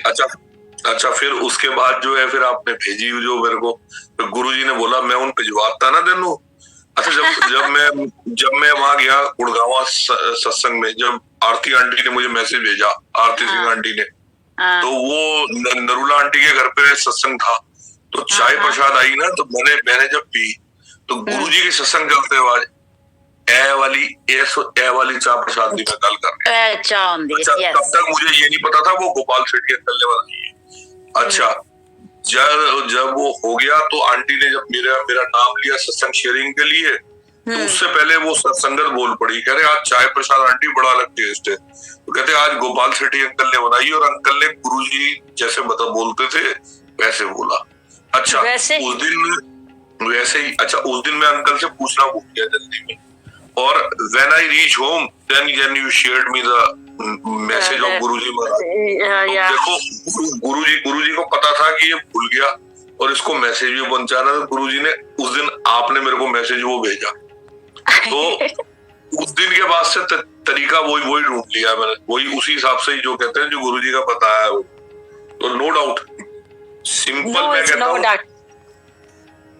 [SPEAKER 3] अच्छा फिर उसके बाद जो है फिर आपने भेजी जो मेरे को, तो गुरुजी ने बोला मैं उन भिजवाता ना तेनू। अच्छा जब मैं वहां गया गुड़गावा सत्संग में, जब आरती आंटी ने मुझे मैसेज भेजा, आरती सिंह आंटी ने, तो वो नरूला आंटी के घर पे सत्संग था, तो चाय प्रसाद आई ना, तो मैंने जब पी तो गुरुजी के सत्संग चलते आवाज ए वाली चाय प्रसाद की मैं गल कर रहा हूं। तब तक मुझे ये नहीं पता था वो गोपाल सेठ के अंकल ने बनाई है। अच्छा जब वो हो गया तो आंटी ने जब मेरा नाम लिया सत्संग शेयरिंग के लिए, तो उससे पहले वो सत्संगत बोल पड़ी, कह रहे आज चाय प्रसाद आंटी बड़ा अलग टेस्ट है। तो कहते आज गोपाल सेठी अंकल ने बनाई और अंकल ने गुरुजी जैसे बोलते थे वैसे बोला। अच्छा उस दिन मैं अंकल से पूछना भूल गया जल्दी में, और when I reach home then you shared me the message of guruji maharaj. देखो गुरुजी को पता था कि ये भूल गया और इसको मैसेज भी पहुंचाना, तो गुरुजी ने उस दिन आपने मेरे को मैसेज वो भेजा, तो उस दिन के बाद से तरीका वही ढूंढ लिया मैंने, वही उसी हिसाब से ही जो कहते हैं जो गुरुजी का पता है वो। तो नो डाउट सिंपल मैं कहता हूँ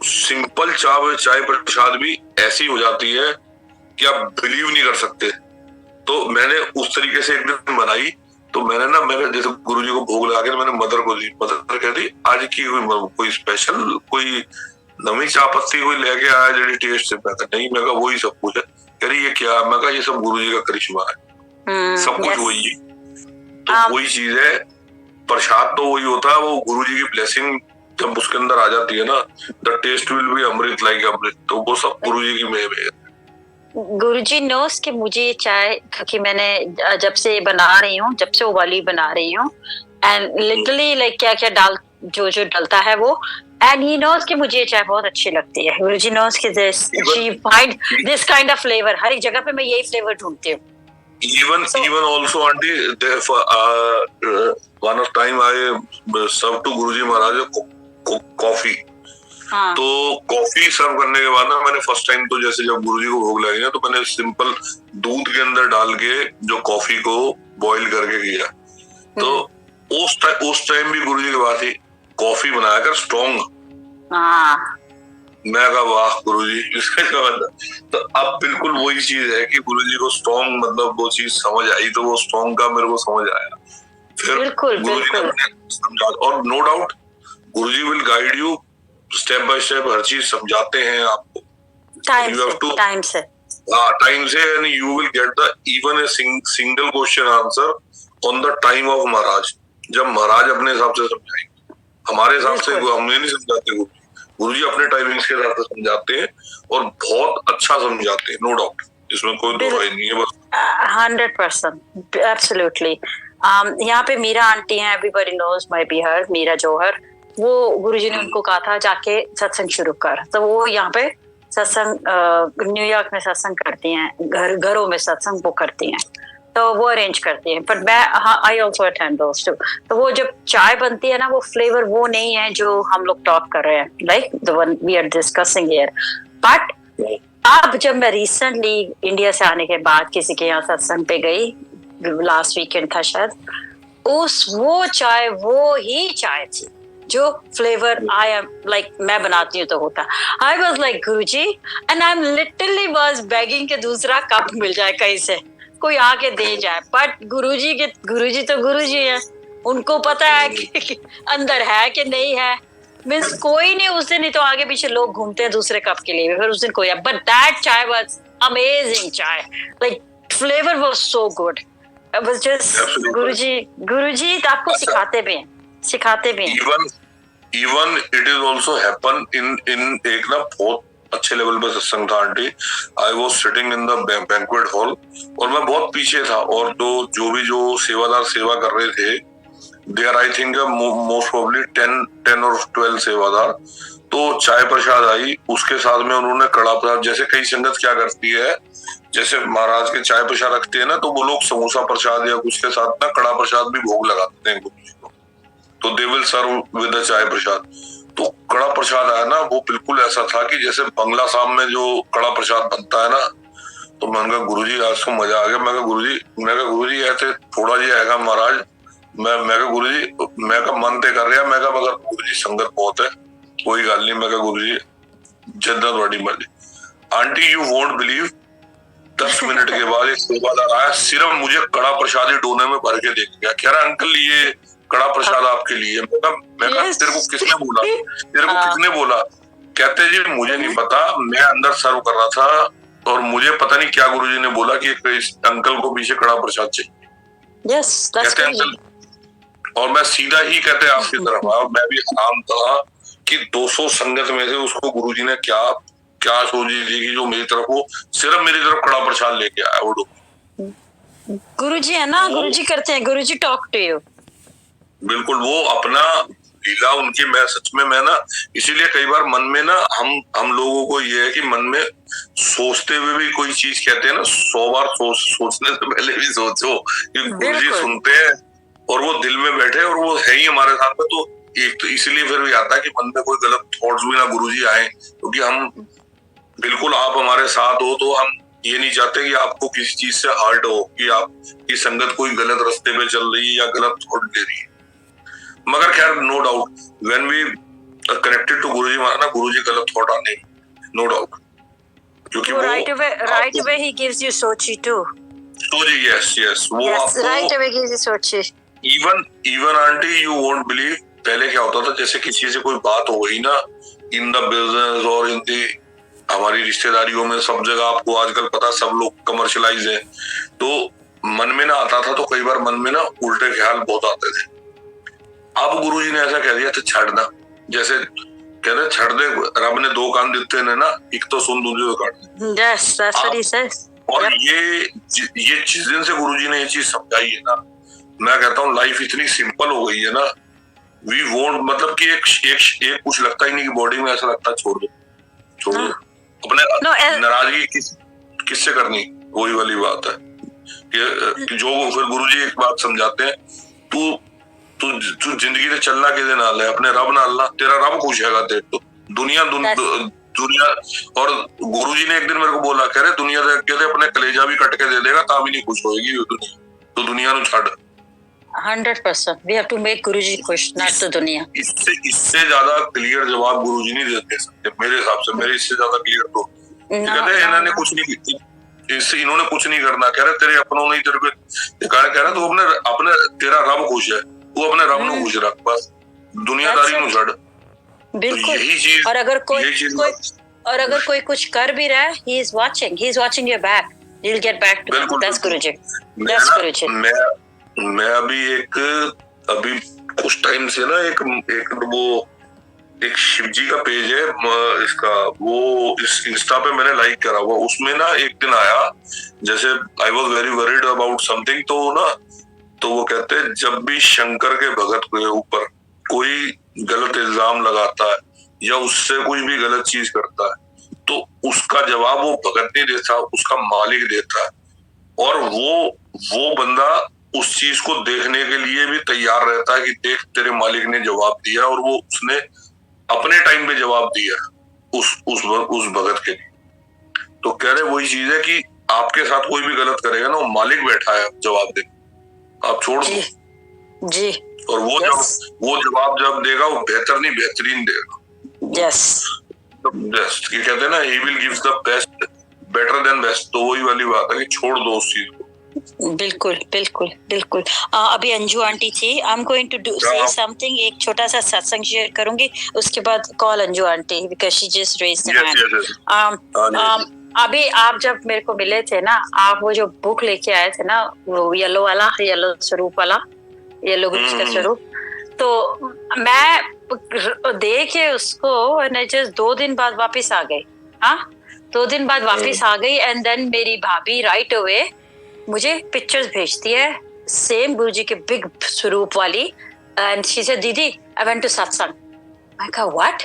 [SPEAKER 3] सिंपल चाय प्रसाद भी ऐसी हो जाती है कि आप बिलीव नहीं कर सकते। तो मैंने उस तरीके से एक दिन बनाई, तो मैंने जैसे गुरुजी को भोग लगा के मैंने मदर को दी, मदर कहती आज की कोई स्पेशल कोई नवी चाय पत्ती कोई लेके आया जेडी टेस्ट से। मैं कहा नहीं, मैं कहा वही सब कुछ है। कह रही ये क्या? मैं कहा ये सब गुरुजी का करिश्मा है, सब कुछ वही है। तो वही चीज है, प्रसाद तो वही होता है, वो गुरुजी की ब्लेसिंग जब उसके अंदर आ जाती है ना, the test will be amrit like amrit. तो वो सब गुरुजी की मेहर है।
[SPEAKER 4] गुरुजी नोस कि मुझे ये चाय, क्योंकि मैंने जब से बना रही हूँ, जब से वो वाली बना रही हूँ, एंड लिटरली लाइक क्या क्या जो डलता है वो, एंड ही नोस कि मुझे ये चाय बहुत अच्छी लगती है। गुरुजी नोस कि she find this kind of flavour, हर एक जगह पे मैं यही फ्लेवर ढूंढती हूँ।
[SPEAKER 3] Even also aunty, one of time I served to Guruji Maharaj coffee. तो कॉफी सर्व करने के बाद ना मैंने फर्स्ट टाइम तो जैसे जब गुरुजी को भोग लगाई ना, तो मैंने सिंपल दूध के अंदर डाल के जो कॉफी को बॉईल करके किया। तो उस टाइम भी गुरुजी की बात थी, कॉफी बनाया कर स्ट्रॉन्ग। मैं कहा वाह गुरुजी, इसका मतलब तो अब बिल्कुल वही चीज है कि गुरुजी को स्ट्रॉन्ग मतलब वो चीज समझ आई, तो वो स्ट्रॉन्ग का मेरे को समझ आया। फिर गुरुजी ने समझा, और no doubt guruji will guide you step by step, हर चीज समझाते हैं आपको टाइम से, and you will get the even a single question answer on the time of maharaj, जब महाराज अपने हिसाब से समझाएंगे। हमारे हिसाब से हमें नहीं समझाते गुरुजी अपने टाइमिंग्स के हिसाब से समझाते हैं और बहुत अच्छा समझाते हैं, नो डाउट, इसमें कोई दो राय नहीं है। बस
[SPEAKER 4] 100% एब्सोल्युटली। यहाँ पे मीरा आंटी हैं, everybody knows my Bihar, Meera Johar. वो गुरुजी ने उनको कहा था जाके सत्संग शुरू कर, तो वो यहाँ पे सत्संग न्यूयॉर्क में सत्संग करती हैं, घरों में सत्संग वो करती हैं, तो वो अरेंज करती हैं। पर मैं I also attend those two. तो वो जब चाय बनती है ना, वो फ्लेवर वो नहीं है जो हम लोग टॉक कर रहे हैं, like the one we are discussing here. But अब जब मैं रिसेंटली इंडिया से आने के बाद किसी के यहाँ सत्संग पे गई, लास्ट वीकेंड था शायद, वो चाय वो ही चाय थी जो फ्लेवर आई एम लाइक मैं बनाती हूँ तो होता। I was like Guruji, and I am literally was begging के दूसरा कप मिल जाए कहीं से, कोई आके दे जाए। बट गुरुजी तो गुरुजी है, उनको पता है कि अंदर है कि नहीं है। मीन्स कोई नहीं उस दिन, नहीं तो आगे पीछे लोग घूमते हैं दूसरे कप के लिए, फिर उस दिन कोई। But that chai was amazing chai, like flavour was so good. It was just guruji तो आपको सिखाते भी हैं।
[SPEAKER 3] Even it is also happen in एक ना बहुत अच्छे लेवल पे सत्संग था aunty. I was sitting in the banquet hall और मैं बहुत पीछे था, और जो सेवादार सेवा कर रहे थे, there I think most probably 10 और 12 सेवादार। तो चाय प्रसाद आई, उसके साथ में उन्होंने कड़ा प्रसाद, जैसे कई संगत क्या करती है, जैसे महाराज के चाय प्रसाद रखते हैं ना, तो वो लोग समोसा प्रसाद या कुछ के साथ ना कड़ा प्रसाद भी भोग लगाते हैं गुरु जी को, तो they will serve with the chai prasad. तो कड़ा प्रसाद आया ना, वो बिल्कुल ऐसा था कि जैसे बंगला साहब में जो कड़ा प्रसाद बनता है ना, तो मैंने कहा गुरुजी आज तो मजा आ गया। मैं कहा गुरुजी ऐसे थोड़ा जी आएगा महाराज। मैं कहा गुरुजी, मैं कहा मन ते कर रहा, मैं कहा मगर गुरुजी संगत बहुत है, कोई गल नहीं। मैं कहा गुरुजी जिद्दां तुहाडी मर्जी। Aunty you won't believe, 10 minute के बाद एक सेवादार आया, सिर्फ मुझे कड़ा प्रसाद ही डोने में भर के देख गया, कह रहा अंकल ये कड़ा प्रसाद आपके लिए। मैं कहा तेरे को किसने बोला? कहते जी मुझे नहीं पता, मैं अंदर सर्व कर रहा था और मुझे पता नहीं क्या गुरुजी ने बोला कि अंकल को पीछे कड़ा प्रसाद चाहिए। कहते अंकल, और मैं सीधा ही कहते आपकी तरफ आया। मैं भी हैरान था कि 200 संगत में से उसको गुरुजी ने क्या सोची थी कि जो मेरी तरफ, वो सिर्फ मेरी तरफ कड़ा प्रसाद लेके आया। वो
[SPEAKER 4] गुरुजी है ना, गुरुजी करते हैं, गुरुजी टॉक टू यू।
[SPEAKER 3] बिल्कुल, वो अपना लीला उनकी, मैं सच में मैं ना इसीलिए कई बार मन में ना हम लोगों को ये है कि मन में सोचते हुए भी कोई चीज कहते हैं ना, 100 बार सोचने से पहले भी सोचो कि गुरुजी सुनते हैं और वो दिल में बैठे और वो है ही हमारे साथ में। तो एक तो इसलिए फिर भी आता है कि मन में कोई गलत थॉट्स भी ना गुरुजी आए, क्योंकि हम बिल्कुल आप हमारे साथ हो तो हम ये नहीं चाहते कि आपको किसी चीज से हर्ट हो, कि आपकी संगत कोई गलत रास्ते पे चल रही है या गलत थॉट ले रही है। मगर खैर no doubt when we connected to guruji maharaj ना, गुरुजी गलत थॉट आने, नो डाउट, क्योंकि वो
[SPEAKER 4] right away he gives you Sochi too।
[SPEAKER 3] Sochi, yes वो आपको
[SPEAKER 4] right away gives you Sochi.
[SPEAKER 3] even aunty you won't believe, पहले क्या होता था, जैसे किसी से कोई बात हो गई ना, इन द बिजनेस और इन द हमारी रिश्तेदारियों में, सब जगह आपको आजकल पता, सब लोग कमर्शलाइज है, तो मन में ना आता था, तो कई बार मन में ना उल्टे ख्याल बहुत आते थे। अब गुरुजी ने ऐसा कह दिया तो छड़ ना, जैसे कहते छड़ दे, रब ने 2 कान दिते ने ना, एक तो सुन दूसरे को काट दे।
[SPEAKER 4] Yes, that's what he says।
[SPEAKER 3] और ये जिस दिन से गुरुजी ने ये चीज समझाई है ना, मैं कहता हूँ लाइफ इतनी सिंपल हो गई है ना, वी वोंट, मतलब कि एक कुछ लगता ही नहीं कि बॉडी में ऐसा लगता है छोड़ दो अपने नाराजगी किससे करनी, वही वाली बात है कि जो फिर गुरुजी एक बात समझाते हैं, तू जिंदगी से चलना के दिन नाल है, अपने रब नाल ना, तेरा रब खुश हैगा तेरे तो दुनिया। और गुरुजी ने एक दिन मेरे को बोला, कह रहे दुनिया दे अगे अपने कलेजा भी कट के दे देगा ता भी नहीं खुश होएगी दुनिया, तो दुनिया नु छड़।
[SPEAKER 4] 100% we have to make गुरुजी खुश, not तो दुनिया।
[SPEAKER 3] इससे ज्यादा क्लियर जवाब गुरुजी नहीं दे सकते मेरे हिसाब से, मेरे इससे ज्यादा क्लियर तो कहते इन्होंने कुछ नहीं, इससे इन्होंने कुछ नहीं करना। कह रहे तेरे अपनों ने तेरे को कह रहे तो अपने तेरा रब खुश है, वो अपने रब को खुश रख, बस दुनियादारी नु छड़।
[SPEAKER 4] बिल्कुल।
[SPEAKER 3] यही चीज,
[SPEAKER 4] और अगर कोई कुछ कर भी रहा है, he is watching your back, he'll get back to you। That's गुरुजी।
[SPEAKER 3] मैं अभी कुछ टाइम से ना एक शिव जी का पेज है इसका, वो इस इंस्टा पे मैंने लाइक करा हुआ, उसमें ना एक दिन आया जैसे I was very worried about something, तो वो कहते हैं जब भी शंकर के भगत के ऊपर कोई गलत इल्जाम लगाता है या उससे कोई भी गलत चीज करता है तो उसका जवाब वो भगत नहीं देता, उसका मालिक देता है। और वो बंदा उस चीज को देखने के लिए भी तैयार रहता है कि देख तेरे मालिक ने जवाब दिया, और वो उसने अपने टाइम पे जवाब दिया उस भगत के लिए। तो कह रहे वही चीज है कि आपके साथ कोई भी गलत करेगा ना, वो मालिक बैठा है जवाब दे, आप छोड़ दो
[SPEAKER 4] जी।
[SPEAKER 3] और वो जवाब जब देगा वो बेहतर नहीं बेहतरीन देगा।
[SPEAKER 4] यस
[SPEAKER 3] बेस्ट ये कहते हैं ना, he will gives the best better than best. तो वही वाली बात है कि छोड़ दो उस चीज को।
[SPEAKER 4] बिल्कुल बिल्कुल बिल्कुल। अभी अंजू आंटी थी, I am going to do say something, एक छोटा सा सत्संग शेयर करूंगी, उसके बाद call Anju aunty because she just raised the hand. अभी आप जब मेरे को मिले थे ना, आप वो जो बुक लेके आए थे ना, वो येलो वाला, येलो स्वरूप वाला, येलो गुरुजी का स्वरूप, तो मैं देखे उसको जस्ट 2 दिन बाद वापस आ गई। हाँ 2 दिन बाद वापस आ गई एंड देन मेरी भाभी राइट अवे मुझे पिक्चर्स भेजती है सेम गुरुजी के बिग स्वरूप वाली, एंड शी सेड दीदी आई वेंट टू सत्संग। मैं कहा व्हाट?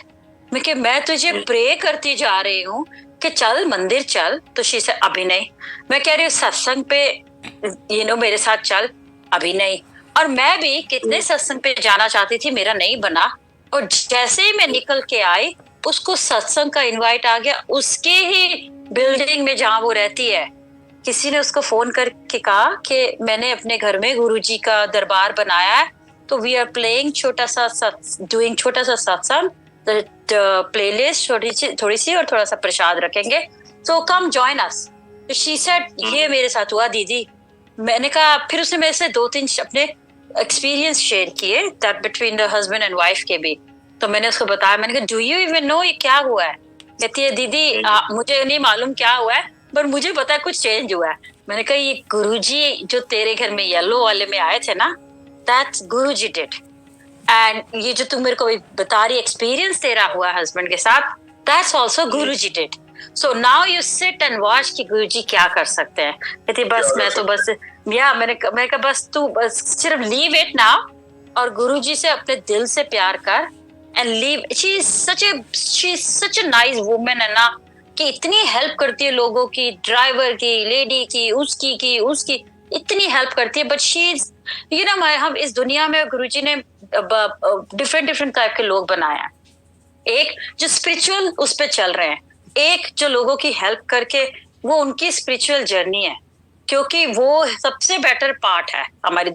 [SPEAKER 4] मैं तुझे प्रे करती जा रही हूँ कि चल मंदिर चल, तो शी सेड अभी नहीं। मैं कह रही हूँ सत्संग पे मेरे साथ चल, अभी नहीं। और मैं भी कितने सत्संग पे जाना चाहती थी, मेरा नहीं बना। और जैसे ही मैं निकल के आई उसको सत्संग का इनवाइट आ गया, उसके ही बिल्डिंग में जहाँ वो रहती है। किसी ने उसको फोन करके कहा कि मैंने अपने घर में गुरुजी का दरबार बनाया है, तो वी आर प्लेइंग छोटा सा सत्संग, प्लेलिस्ट थोड़ी सी और थोड़ा सा प्रसाद रखेंगे, so come join us. She said ये मेरे साथ हुआ दीदी। मैंने कहा, फिर उसने मेरे से 2-3 अपने एक्सपीरियंस शेयर किए that between the husband and wife के भी। तो मैंने उसको बताया, मैंने कहा डू यू इवन नो ये क्या हुआ है? कहती है दीदी मुझे नहीं मालूम क्या हुआ है, पर मुझे पता है कुछ चेंज हुआ है। मैंने कहा ये गुरुजी जो तेरे घर में येलो वाले में आए थे ना, दैट्स गुरुजी डिड। एंड ये जो तुम मेरे को बता रही एक्सपीरियंस तेरा हुआ हस्बैंड के साथ, that's also Guruji did. So now you sit and watch कि गुरुजी क्या कर सकते हैं। कहती बस मैं तो बस मैंने कहा बस तू बस सिर्फ लीव इट नाउ और गुरुजी से अपने दिल से प्यार कर and leave. She is such a nice woman है ना, कि इतनी हेल्प करती है लोगों की, ड्राइवर की, लेडी की, उसकी इतनी हेल्प करती है। बट शी इज हम इस दुनिया में गुरुजी ने डिफरेंट टाइप के लोग बनाया। एक जो स्पिरिचुअल उस पे चल रहे हैं, एक जो लोगों की हेल्प करके वो उनकी स्पिरिचुअल जर्नी है, क्योंकि वो सबसे बेटर पार्ट है हमारी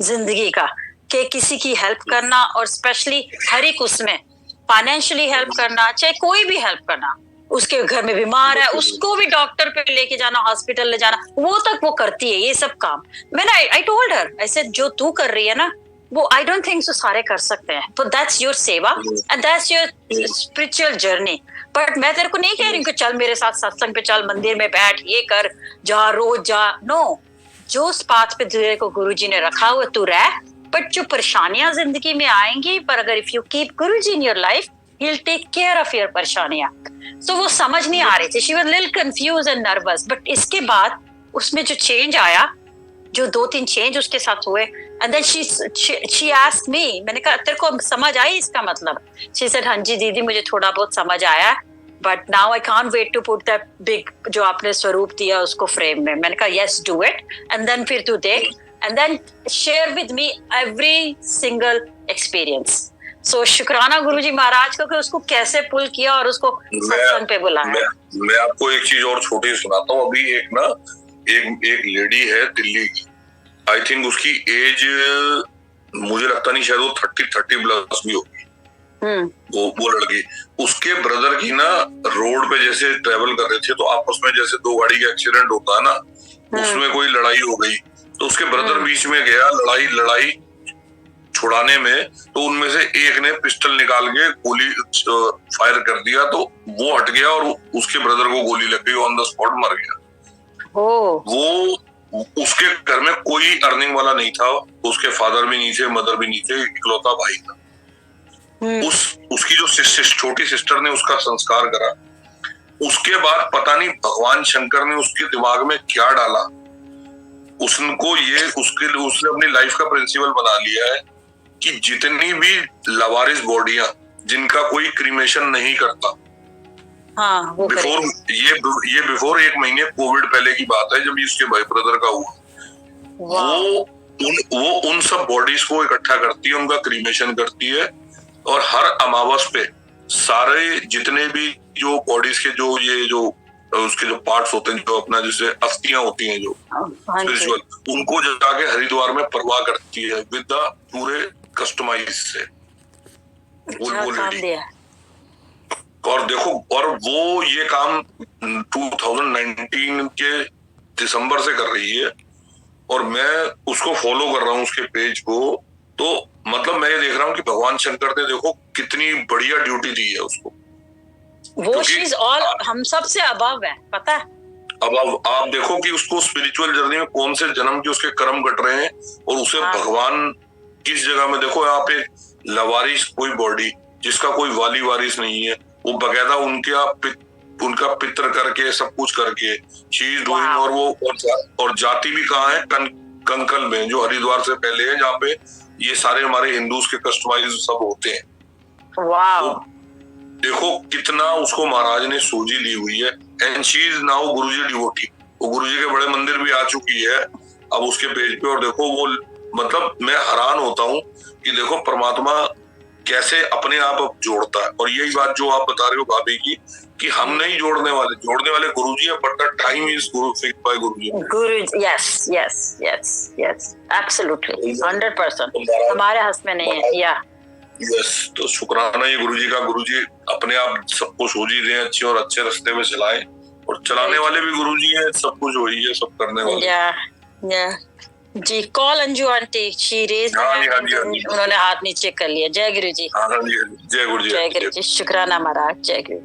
[SPEAKER 4] जिंदगी का, कि किसी की हेल्प करना, और स्पेशली हर एक उसमें फाइनेंशियली हेल्प करना, चाहे कोई भी हेल्प करना। उसके घर में बीमार है उसको भी डॉक्टर पे लेके जाना, हॉस्पिटल ले जाना, वो तक वो करती है ये सब काम। मैंने आई टोल्ड हर, ऐसे जो तू कर रही है ना, वो आई डोंट थिंक सो सारे कर सकते हैं। तो दैट्स योर सेवा and that's your spiritual journey. But मैं तेरे को नहीं कह रही हूँ कि चल मेरे साथ सत्संग पे चल, मंदिर में बैठ, ये कर, जा रोज जा। नो, जो उस पाथ पे तेरे को गुरुजी ने रखा हुआ तू रह। बट जो परेशानियां जिंदगी में आएंगी, पर अगर if you keep Guruji in your life, he'll take care of your परेशानियां। So वो समझ नहीं आ रही थी, she was little confused and nervous। But इसके बाद उसमें जो चेंज आया, जो 2-3 चेंज उसके साथ हुए, and then she asked me, मैंने कहा तेरे को समझ आई इसका मतलब? She said हाँ जी दीदी मुझे थोड़ा बहुत समझ आया, but now I can't wait to put that big जो आपने स्वरूप दिया उसको फ्रेम में। मैंने कहा yes do it, and then फिर तू देख, and then share with me every single experience। सो शुक्राना गुरुजी महाराज को कि उसको कैसे पुल किया और उसको सत्संग पे बुलाया।
[SPEAKER 3] मैं आपको एक चीज और छोटी सुनाता हूँ। अभी एक लेडी है दिल्ली की, आई थिंक उसकी एज मुझे लगता नहीं, शायद वो 30 प्लस भी होगी। वो लड़की, उसके ब्रदर की ना रोड पे जैसे ट्रेवल कर रहे थे, तो आपस में जैसे 2 गाड़ी का एक्सीडेंट होता है ना, उसमें कोई लड़ाई हो गई, तो उसके ब्रदर बीच में गया लड़ाई छुड़ाने में, तो उनमें से एक ने पिस्टल निकाल के गोली फायर कर दिया, तो वो हट गया और उसके ब्रदर को गोली लग गई, ऑन द स्पॉट मर गया। उसके घर में कोई अर्निंग वाला नहीं था, उसके फादर भी नहीं थे, मदर भी नहीं थे, इकलौता भाई था। उसकी जो छोटी सिस्टर ने उसका संस्कार करा। उसके बाद पता नहीं भगवान शंकर ने उसके दिमाग में क्या डाला, उसने अपनी लाइफ का प्रिंसिपल बना लिया है कि जितनी भी लवारिस बॉडियां जिनका कोई क्रीमेशन नहीं करता,
[SPEAKER 4] हाँ, वो
[SPEAKER 3] बिफोर 1 महीने कोविड पहले की बात है, जब इसके भाई ब्रदर का हुआ, वो उन सब बॉडीज को इकट्ठा करती है, उनका क्रीमेशन करती है, और हर अमावस पे सारे जितने भी जो बॉडीज के जो उसके जो पार्ट्स होते हैं, जो अपना जैसे अस्थियां होती हैं जो स्पिरिचुअल, उनको जाके हरिद्वार में परवाह करती है विद द पूरे कस्टमाइज से। वो लेडी, और देखो, और वो ये काम 2019 के दिसंबर से कर रही है, और मैं उसको फॉलो कर रहा हूँ, उसके पेज को। तो मतलब मैं ये देख रहा हूँ कि भगवान शंकर ने देखो कितनी बढ़िया ड्यूटी दी है उसको।
[SPEAKER 4] वो चीज और हम सबसे अबव है, पता है।
[SPEAKER 3] अब आप देखो कि उसको स्पिरिचुअल जर्नी में कौन से जन्म के उसके कर्म कट रहे हैं, और उसे भगवान किस जगह में, देखो यहाँ पे लवारिस कोई बॉडी जिसका कोई वाली वारिस नहीं है, वो बकायदा उनका पित्र करके सब कुछ करके शी इज डूइंग, और वो और जाति भी कहाँ है, कंकल में, जो हरिद्वार से पहले है, जहाँ पे ये सारे हमारे हिंदूज के कस्टमाइज सब होते हैं।
[SPEAKER 4] तो
[SPEAKER 3] देखो कितना उसको महाराज ने सोजी ली हुई है, and she is now Guruji devotee. वो गुरुजी के बड़े मंदिर भी आ चुकी है अब उसके पेज पे, और देखो वो, मतलब मैं हैरान होता हूँ कि देखो परमात्मा कैसे अपने आप जोड़ता है। और यही बात जो आप बता रहे हो भाभी की, कि हम नहीं जोड़ने वाले गुरुजी है, but the time is fixed by Guruji.
[SPEAKER 4] Yes absolutely 100% हमारे हाथ में नहीं है। या
[SPEAKER 3] यस, तो शुक्राना ये गुरुजी का, गुरुजी अपने आप सबको सोजी दें, अच्छे और अच्छे रास्ते में चलाएं, और चलाने वाले भी गुरुजी हैं, सब कुछ वही है, सब करने वाले।
[SPEAKER 4] या जी, call Anju aunty, she raise उन्होंने हाथ नीचे कर लिया। जय गुरु जी।
[SPEAKER 3] जय गुरु जी।
[SPEAKER 4] जय गुरु जी, शुक्राना महाराज। जय गुरु।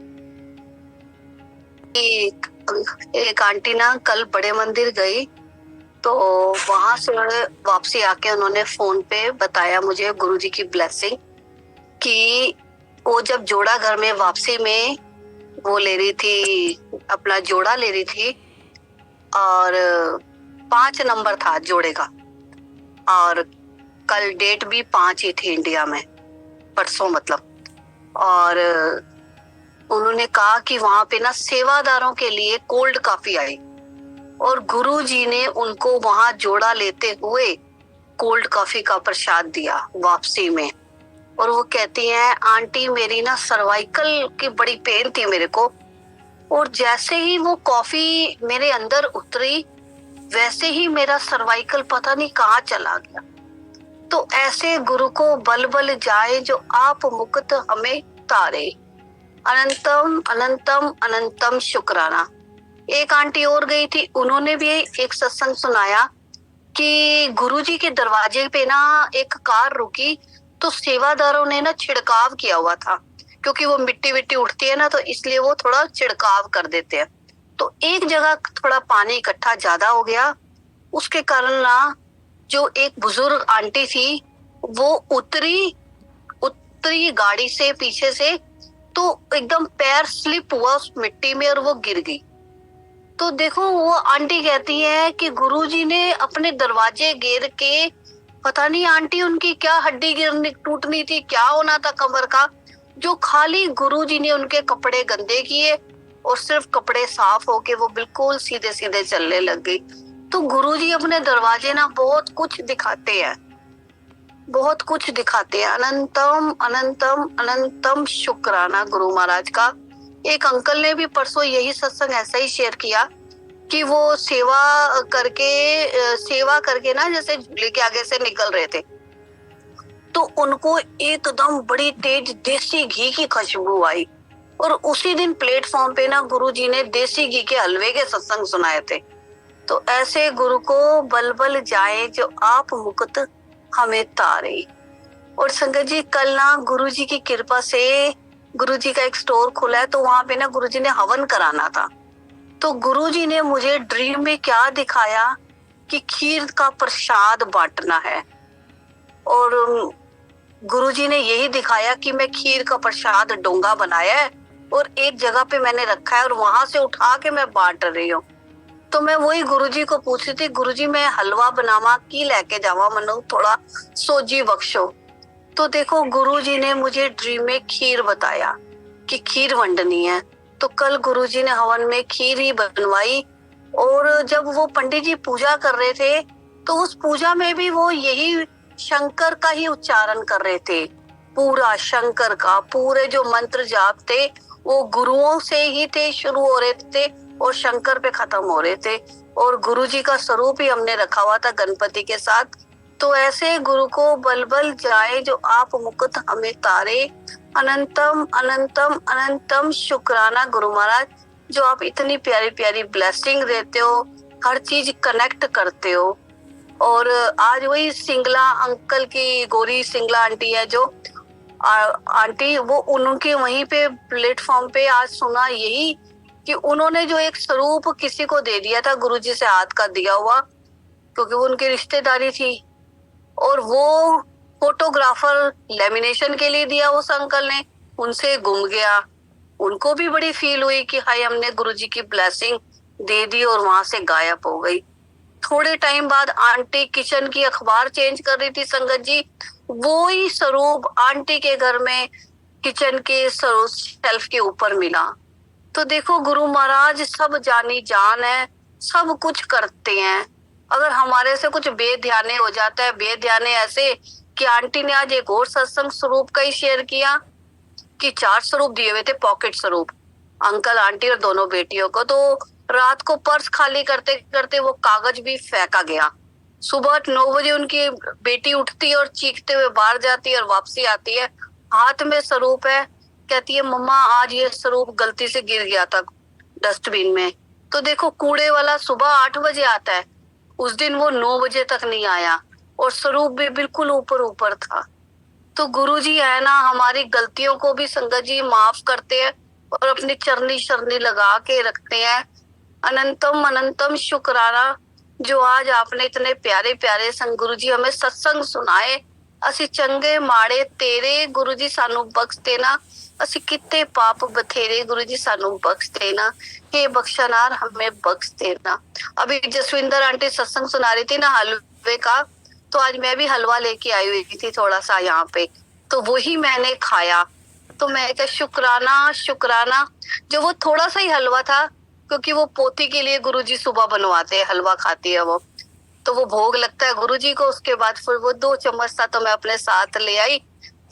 [SPEAKER 5] एक आंटी ना कल बड़े मंदिर गई, तो वहां से वापसी आके उन्होंने फोन पे बताया मुझे गुरुजी की ब्लेसिंग, कि वो जब जोड़ा घर में वापसी में वो ले रही थी, अपना जोड़ा ले रही थी, और 5 नंबर था जोड़े का, और कल डेट भी 5 ही थी इंडिया में, परसों मतलब। और उन्होंने कहा कि वहां पे ना सेवादारों के लिए कोल्ड कॉफी आई, और गुरुजी ने उनको वहां जोड़ा लेते हुए कोल्ड कॉफी का प्रसाद दिया वापसी में। और वो कहती हैं, आंटी मेरी ना सर्वाइकल की बड़ी पेन थी मेरे को, और जैसे ही वो कॉफी मेरे अंदर उतरी, वैसे ही मेरा सर्वाइकल पता नहीं कहाँ चला गया। तो ऐसे गुरु को बल बल जाए जो आप मुक्त हमें तारे। अनंतम अनंतम अनंतम शुक्राना। एक आंटी और गई थी, उन्होंने भी एक सत्संग सुनाया कि गुरुजी के दरवाजे पे ना एक कार रुकी, तो सेवादारों ने ना छिड़काव किया हुआ था, क्योंकि वो मिट्टी विट्टी उठती है ना, तो इसलिए वो थोड़ा छिड़काव कर देते हैं। तो एक जगह थोड़ा पानी इकट्ठा ज्यादा हो गया, उसके कारण ना जो एक बुजुर्ग आंटी थी वो उतरी गाड़ी से पीछे से, तो एकदम पैर स्लिप हुआ उस मिट्टी में और वो गिर गई। तो देखो वो आंटी कहती है कि गुरुजी ने अपने दरवाजे घेर के, पता नहीं आंटी उनकी क्या हड्डी गिरनी टूटनी थी, क्या होना था कमर का, जो खाली गुरुजी ने उनके कपड़े गंदे किए और सिर्फ कपड़े साफ होके वो बिल्कुल सीधे सीधे चलने लग गई। तो गुरुजी अपने दरवाजे ना बहुत कुछ दिखाते हैं, बहुत कुछ दिखाते हैं। अनंतम अनंतम अनंतम शुक्राना गुरु महाराज का। एक अंकल ने भी परसों यही सत्संग ऐसा ही शेयर किया कि वो सेवा करके ना जैसे झूले के आगे से निकल रहे थे, तो उनको एकदम बड़ी तेज देसी घी की खुशबू आई, और उसी दिन प्लेटफॉर्म पे ना गुरुजी ने देसी घी के हलवे के सत्संग सुनाए थे। तो ऐसे गुरु को बल बल जाए जो आप मुक्त हमें तारे। और संगत जी, कल ना गुरुजी की कृपा से गुरुजी का एक स्टोर खुला है, तो वहां पे ना गुरुजी ने हवन कराना था। तो गुरुजी ने मुझे ड्रीम में क्या दिखाया कि खीर का प्रसाद बांटना है। और गुरुजी ने यही दिखाया कि मैं खीर का प्रसाद डोंगा बनाया है और एक जगह पे मैंने रखा है और वहां से उठा के मैं बांट रही हूँ। तो मैं वही गुरुजी को पूछ रही थी, गुरुजी मैं हलवा बनावा की लेके जावा, मनु थोड़ा सोजी बख्शो। तो देखो गुरुजी ने मुझे ड्रीम में खीर बताया कि खीर वंडनी है। तो कल गुरुजी ने हवन में खीर ही बनवाई। और जब वो पंडित जी पूजा कर रहे थे तो उस पूजा में भी वो यही शंकर का ही उच्चारण कर रहे थे, पूरा शंकर का। पूरे जो मंत्र जाप थे वो गुरुओं से ही थे, शुरू हो रहे थे और शंकर पे खत्म हो रहे थे। और गुरुजी का स्वरूप ही हमने रखा हुआ था गणपति के साथ। तो ऐसे गुरु को बल बल जाए जो आप मुकुट हमें तारे, अनंतम अनंतम अनंतम शुक्राना गुरु महाराज, जो आप इतनी प्यारी प्यारी ब्लेसिंग देते हो, हर चीज कनेक्ट करते हो। और आज वही सिंगला अंकल की, गौरी सिंगला आंटी है जो आंटी, वो उनके वहीं पे प्लेटफॉर्म पे आज सुना यही कि उन्होंने जो एक स्वरूप किसी को दे दिया था गुरुजी से हाथ का दिया हुआ, क्योंकि वो उनकी रिश्तेदारी थी। और वो फोटोग्राफर लेमिनेशन के लिए दिया उस अंकल ने, उनसे गुम गया। उनको भी बड़ी फील हुई कि हाय हमने गुरुजी की ब्लेसिंग दे दी और वहां से गायब हो गई। थोड़े टाइम बाद आंटी किचन की अखबार चेंज कर रही थी संगत जी, वो ही स्वरूप आंटी के घर में किचन के शेल्फ के ऊपर मिला। तो देखो गुरु महाराज सब जानी जान है, सब कुछ करते हैं। अगर हमारे से कुछ बेध्याने हो जाता है, बेध्याने ऐसे कि आंटी ने आज एक और सत्संग स्वरूप का ही शेयर किया कि 4 स्वरूप दिए हुए थे, पॉकेट स्वरूप, अंकल आंटी और दोनों बेटियों को। तो रात को पर्स खाली करते करते वो कागज भी फेंका गया। सुबह 9 बजे उनकी बेटी उठती है और चीखते हुए बाहर जाती है और वापसी आती है, हाथ में स्वरूप है। कहती है मम्मा आज ये स्वरूप गलती से गिर गया था डस्टबिन में। तो देखो कूड़े वाला सुबह 8 बजे आता है, उस दिन वो 9 बजे तक नहीं आया और स्वरूप भी बिल्कुल ऊपर ऊपर था। तो गुरुजी है ना, हमारी गलतियों को भी संगत जी माफ करते हैं और अपनी चरनी शरनी लगा के रखते हैं। अनंतम अनंतम शुक्राना जो आज आपने इतने प्यारे प्यारे संग गुरुजी हमें सत्संग सुनाए। ਅਸੀਂ ਚੰਗੇ ਮਾੜੇ ਤੇਰੇ ਗੁਰੂ ਜੀ ਸਾਨੂੰ ਬਖਸ਼ ਦੇना, ਅਸੀਂ कितने पाप बथेरे गुरु जी सानू बख्श देना, हे बख्शनार हमें बख्श देना। अभी जसविंदर आंटी सत्संग सुना रही थी ना हलवे का, तो आज मैं भी हलवा लेके आई हुई थी थोड़ा सा यहाँ पे, तो वही मैंने खाया। तो मैं क्या शुक्राना शुक्राना, जो वो थोड़ा सा ही हलवा था, क्योंकि वो पोती के लिए गुरुजी सुबह बनवाते हैं, हलवा खाती है वो, तो वो भोग लगता है गुरुजी को। उसके बाद फिर वो 2 चम्मच था तो मैं अपने साथ ले आई।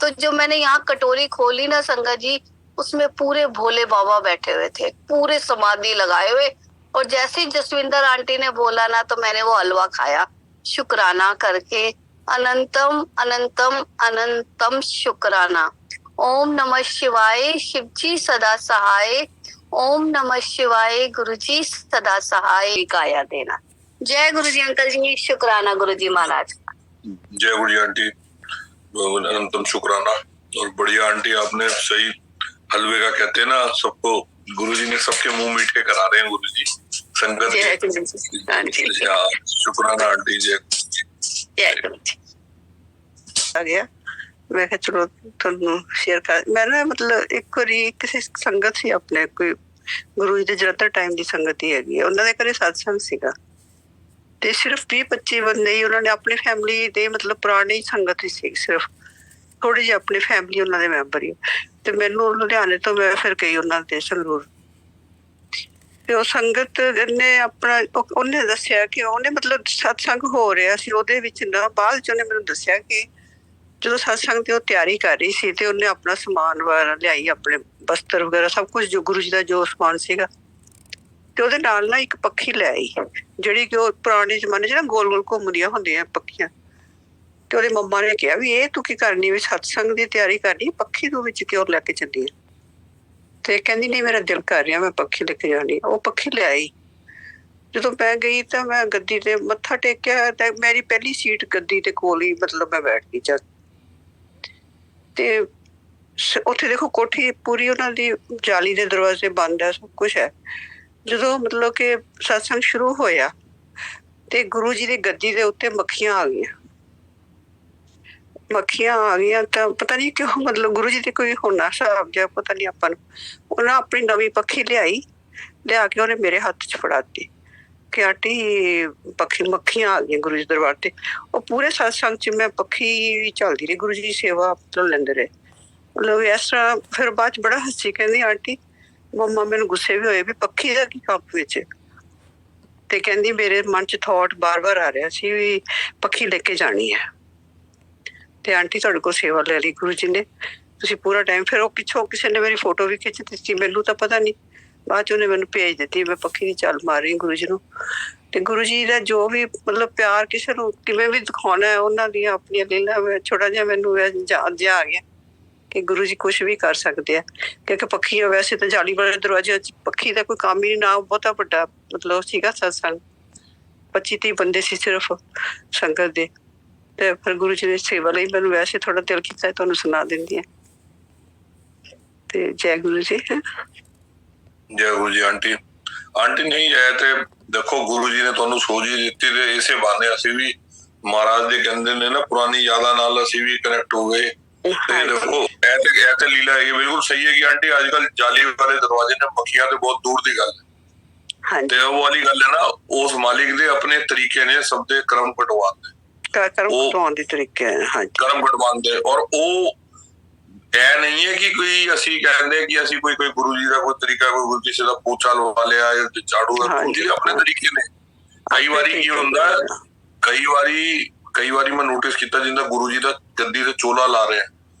[SPEAKER 5] तो जो मैंने यहाँ कटोरी खोली ना संगत जी, उसमें पूरे भोले बाबा बैठे हुए थे, पूरे समाधि लगाए हुए। और जैसे ही जसविंदर आंटी ने बोला ना, तो मैंने वो हलवा खाया शुक्राना करके। अनंतम अनंतम अनंतम शुक्राना। ओम नमः शिवाय, शिवजी सदा सहाय। ओम नमः शिवाय, गुरुजी सदा सहाय। गाया देना। जय गुरु जी अंकल जी, शुक्राना गुरु जी महाराज।
[SPEAKER 3] जय गुरु जी आंटी, अनंतम शुक्राना। और बढ़िया आंटी, आपने सही हलवे का कहते हैं ना, सबको गुरुजी ने सबके मुंह मीठे करा रहे हैं गुरुजी संगत के। शुक्राना आंटी, जय गुरु जी।
[SPEAKER 6] आ गया मैं कहा चलो ਤੁਹਾਨੂੰ शेयर कर। मैं ना मतलब एक ਵਾਰੀ ਕਿਸੇ ਸੰਗਤ ਸੀ ਆਪਣੇ, ਕੋਈ ਗੁਰੂ ਜੀ ਦੇ ਜ਼ਿਆਦਾਤਰ ਟਾਈਮ ਦੀ ਸੰਗਤ ਹੀ ਹੈਗੀ, ਉਹਨਾਂ ਦੇ ਘਰੇ ਸਤਸੰਗ ਸੀਗਾ ਤੇ ਸਿਰਫ 20-25 ਬੰਦੇ ਹੀ ਉਹਨਾਂ ਨੇ ਆਪਣੀ ਫੈਮਿਲੀ ਦੇ, ਮਤਲਬ ਪੁਰਾਣੀ ਸੰਗਤ ਹੀ ਸੀ, ਸਿਰਫ ਥੋੜੀ ਜਿਹੀ ਆਪਣੀ ਫੈਮਿਲੀ ਉਹਨਾਂ ਦੇ ਮੈਂਬਰ ਹੀ। ਤੇ ਮੈਨੂੰ ਲੁਧਿਆਣੇ ਤੋਂ ਮੈਂ ਫਿਰ ਗਈ ਉਹਨਾਂ ਦੇ ਸੰਗਰੂਰ, ਤੇ ਉਹ ਸੰਗਤ ਨੇ ਆਪਣਾ, ਉਹਨੇ ਦੱਸਿਆ ਕਿ ਉਹਨੇ ਮਤਲਬ ਸਤਸੰਗ ਹੋ ਰਿਹਾ ਸੀ ਉਹਦੇ ਵਿੱਚ ਨਾ, ਬਾਅਦ ਚ ਉਹਨੇ ਮੈਨੂੰ ਦੱਸਿਆ ਕਿ ਜਦੋਂ ਸਤਸੰਗ ਦੀ ਉਹ ਤਿਆਰੀ ਕਰ ਰਹੀ ਸੀ ਤੇ ਉਹਨੇ ਆਪਣਾ ਸਮਾਨ ਵਗੈਰਾ ਲਿਆਈ, ਆਪਣੇ ਬਸਤਰ ਵਗੈਰਾ ਸਭ ਕੁਝ, ਜੋ ਗੁਰੂ ਜੀ ਦਾ ਜੋ ਸਮਾਨ ਸੀਗਾ, ਤੇ ਉਹਦੇ ਨਾਲ ਨਾ ਇੱਕ ਪੱਖੀ ਲੈ ਆਈ, ਜਿਹੜੀ ਕਿ ਉਹ ਪੁਰਾਣੇ ਜ਼ਮਾਨੇ 'ਚ ਨਾ ਗੋਲ ਗੋਲ ਘੁੰਮਦੀਆਂ ਹੁੰਦੀਆਂ ਪੱਖੀਆਂ। ਤੇ ਉਹਦੇ ਮੰਮਾ ਨੇ ਕਿਹਾ ਵੀ ਇਹ ਤੂੰ ਕੀ ਕਰਨੀ, ਵੀ ਸਤਸੰਗ ਦੀ ਤਿਆਰੀ ਕਰਨੀ, ਪੱਖੀ ਤੂੰ ਵਿੱਚ ਕਿਉਂ ਲੈ ਕੇ ਚੱਲੀ ਹੈ? ਤੇ ਕਹਿੰਦੀ ਨਹੀਂ ਮੇਰਾ ਦਿਲ ਕਰ ਰਿਹਾ, ਮੈਂ ਪੱਖੀ ਲੈ ਕੇ ਜਾਣੀ। ਉਹ ਪੱਖੀ ਲੈ ਆਈ। ਜਦੋਂ ਮੈਂ ਗਈ ਤਾਂ ਮੈਂ ਗੱਦੀ ਤੇ ਮੱਥਾ ਟੇਕਿਆ, ਤਾਂ ਮੇਰੀ ਪਹਿਲੀ ਸੀਟ ਗੱਦੀ ਦੇ ਕੋਲ ਹੀ, ਮਤਲਬ ਮੈਂ ਬੈਠ ਗਈ ਜਦ। ਤੇ ਉੱਥੇ ਦੇਖੋ ਕੋਠੀ ਪੂਰੀ ਉਹਨਾਂ ਦੀ ਜਾਲੀ ਦੇ ਦਰਵਾਜ਼ੇ ਬੰਦ ਹੈ, ਸਭ ਕੁਛ ਹੈ। ਜਦੋਂ ਮਤਲਬ ਕਿ ਸਤਸੰਗ ਸ਼ੁਰੂ ਹੋਇਆ, ਤੇ ਗੁਰੂ ਜੀ ਦੀ ਗੱਦੀ ਦੇ ਉੱਤੇ ਮੱਖੀਆਂ ਆ ਗਈਆਂ। ਮੱਖੀਆਂ ਆ ਗਈਆਂ ਤਾਂ ਪਤਾ ਨਹੀਂ ਕਿਉਂ, ਮਤਲਬ ਗੁਰੂ ਜੀ ਦੀ ਕੋਈ ਹੋਣਾ ਹਿਸਾਬ ਜਿਹਾ ਪਤਾ ਨਹੀਂ ਆਪਾਂ ਨੂੰ। ਉਹਨਾਂ ਆਪਣੀ ਨਵੀਂ ਪੱਖੀ ਲਿਆ ਕੇ ਉਹਨੇ ਮੇਰੇ ਹੱਥ 'ਚ ਫੜਾਤੀ ਕਿ ਆਂਟੀ ਮੱਖੀਆਂ ਆ ਗਈਆਂ ਗੁਰੂ ਜੀ ਦਰਬਾਰ ਤੇ। ਉਹ ਪੂਰੇ ਸਤਸੰਗ 'ਚ ਮੈਂ ਪੱਖੀ ਚੱਲਦੀ ਰਹੀ, ਗੁਰੂ ਜੀ ਦੀ ਸੇਵਾ ਮਤਲਬ ਲੈਂਦੇ ਰਹੇ। ਮਤਲਬ ਇਸ ਤਰ੍ਹਾਂ ਫਿਰ ਬਾਅਦ 'ਚ ਬੜਾ ਹੱਸੀ, ਕਹਿੰਦੀ ਆਂਟੀ ਮੰਮਾ ਮੈਨੂੰ ਗੁੱਸੇ ਵੀ ਹੋਏ ਵੀ ਪੱਖੀ ਦਾ ਕੀ ਕੰਮ ਵਿੱਚ। ਤੇ ਕਹਿੰਦੀ ਮੇਰੇ ਮਨ 'ਚ ਥੋਟ ਬਾਰ-ਬਾਰ ਆ ਰਿਹਾ ਸੀ ਵੀ ਪੱਖੀ ਲੈ ਕੇ ਜਾਣੀ ਹੈ। ਤੇ ਆਂਟੀ ਤੁਹਾਡੇ ਕੋਲ ਸੇਵਾ ਲੈ ਲਈ ਗੁਰੂ ਜੀ ਨੇ, ਤੁਸੀਂ ਪੂਰਾ ਟਾਈਮ। ਫਿਰ ਉਹ ਪਿੱਛੋਂ ਕਿਸੇ ਨੇ ਮੇਰੀ ਫੋਟੋ ਵੀ ਖਿੱਚ ਦਿੱਤੀ, ਮੈਨੂੰ ਤਾਂ ਪਤਾ ਨਹੀਂ, ਬਾਅਦ 'ਚ ਉਹਨੇ ਮੈਨੂੰ ਭੇਜ ਦਿੱਤੀ। ਮੈਂ ਪੱਖੀ ਦੀ ਚੱਲ ਮਾਰ ਰਹੀ ਗੁਰੂ ਜੀ ਨੂੰ। ਤੇ ਗੁਰੂ ਜੀ ਦਾ ਜੋ ਵੀ ਮਤਲਬ ਪਿਆਰ ਕਿਸੇ ਨੂੰ ਕਿਵੇਂ ਵੀ ਦਿਖਾਉਣਾ ਹੈ, ਉਹਨਾਂ ਦੀਆਂ ਆਪਣੀਆਂ ਲੀਲਾ। ਛੋਟਾ ਜਿਹਾ ਮੈਨੂੰ ਯਾਦ ਜਿਹਾ ਆ ਗਿਆ ਕਿ ਗੁਰੂ ਜੀ ਕੁਛ ਵੀ ਕਰ ਸਕਦੇ ਆ, ਕਿਉਂਕਿ ਪੱਖੀ ਵੈਸੇ ਤਾਂ ਜਾਲੀ ਵਾਲੇ ਦਰਵਾਜ਼ੇ 'ਚ ਪੱਖੀ ਦਾ ਕੋਈ ਕੰਮ ਹੀ ਨਹੀਂ, ਨਾ ਬਹੁਤਾ ਵੱਡਾ ਮਤਲਬ ਸੀਗਾ ਸਤਸੰਗ। 25-30 ਬੰਦੇ ਸੀ ਸਿਰਫ ਸੰਗਤ ਦੇ। ਤੇ ਫਿਰ ਗੁਰੂ ਜੀ ਦੀ ਸੇਵਾ ਲਈ ਮੈਨੂੰ ਵੈਸੇ ਥੋੜਾ ਦਿਲ ਕੀਤਾ, ਤੁਹਾਨੂੰ ਸੁਣਾ ਦਿੰਦੀ ਹਾਂ। ਤੇ ਜੈ ਗੁਰੂ ਜੀ।
[SPEAKER 3] ਜੈ ਗੁਰੂ ਜੀ। ਆਂਟੀ ਨਹੀਂ ਹੈ ਤੇ ਦੇਖੋ ਗੁਰੂ ਜੀ ਨੇ ਤੁਹਾਨੂੰ ਸੋਝੀ ਦਿੱਤੀ ਤੇ ਇਸੇ ਬਹਾਨੇ ਅਸੀਂ ਵੀ ਮਹਾਰਾਜ ਦੇ ਕਹਿੰਦੇ ਨੇ ਨਾ ਪੁਰਾਣੀ ਯਾਦਾਂ ਨਾਲ ਅਸੀਂ ਵੀ ਕਨੈਕਟ ਹੋ ਗਏ। ਤੇ ਦੇਖੋ ਇਹ ਤੇ ਲੀਲਾ ਹੈ, ਬਿਲਕੁਲ ਸਹੀ ਹੈ ਕਿ ਆਂਟੀ ਅੱਜ ਕੱਲ ਜਾਲੀ ਵਾਲੇ ਦਰਵਾਜ਼ੇ ਨੇ ਮੱਖੀਆਂ ਤੇ ਬਹੁਤ ਦੂਰ ਦੀ ਗੱਲ ਹੈ। ਤੇ ਉਹ ਵਾਲੀ ਗੱਲ ਹੈ ਨਾ, ਉਸ ਮਾਲਿਕ ਦੇ ਆਪਣੇ ਤਰੀਕੇ ਨੇ ਸਭ ਦੇ ਕਰਮ ਕਟਵਾਉਣ ਦੇ,
[SPEAKER 6] ਕਰਮ ਦੇ ਤਰੀਕੇ
[SPEAKER 3] ਕਰਮ ਕਟਵਾਉਣ ਦੇ। ਔਰ ਉਹ ਇਹ ਨਹੀਂ ਹੈ ਕਿ ਕੋਈ ਅਸੀਂ ਕਹਿੰਦੇ ਕਿ ਅਸੀਂ ਕੋਈ ਗੁਰੂ ਜੀ ਦਾ ਕੋਈ ਤਰੀਕਾ, ਕੋਈ ਕਿਸੇ ਦਾ ਪੋਚਾ ਲਵਾ ਲਿਆ ਜਾਂ ਝਾੜੂ ਦਾ, ਗੁਰੂ ਜੀ ਦੇ ਆਪਣੇ ਤਰੀਕੇ ਨੇ। ਕਈ ਵਾਰੀ ਕੀ ਹੁੰਦਾ, ਕਈ ਵਾਰੀ ਮੈਂ ਨੋਟਿਸ ਕੀਤਾ ਜਿੰਦਾ ਗੁਰੂ ਜੀ ਦਾ ਗੱਦੀ ਤੇ ਚੋਲਾ ਲਾ ਰਿਹਾ,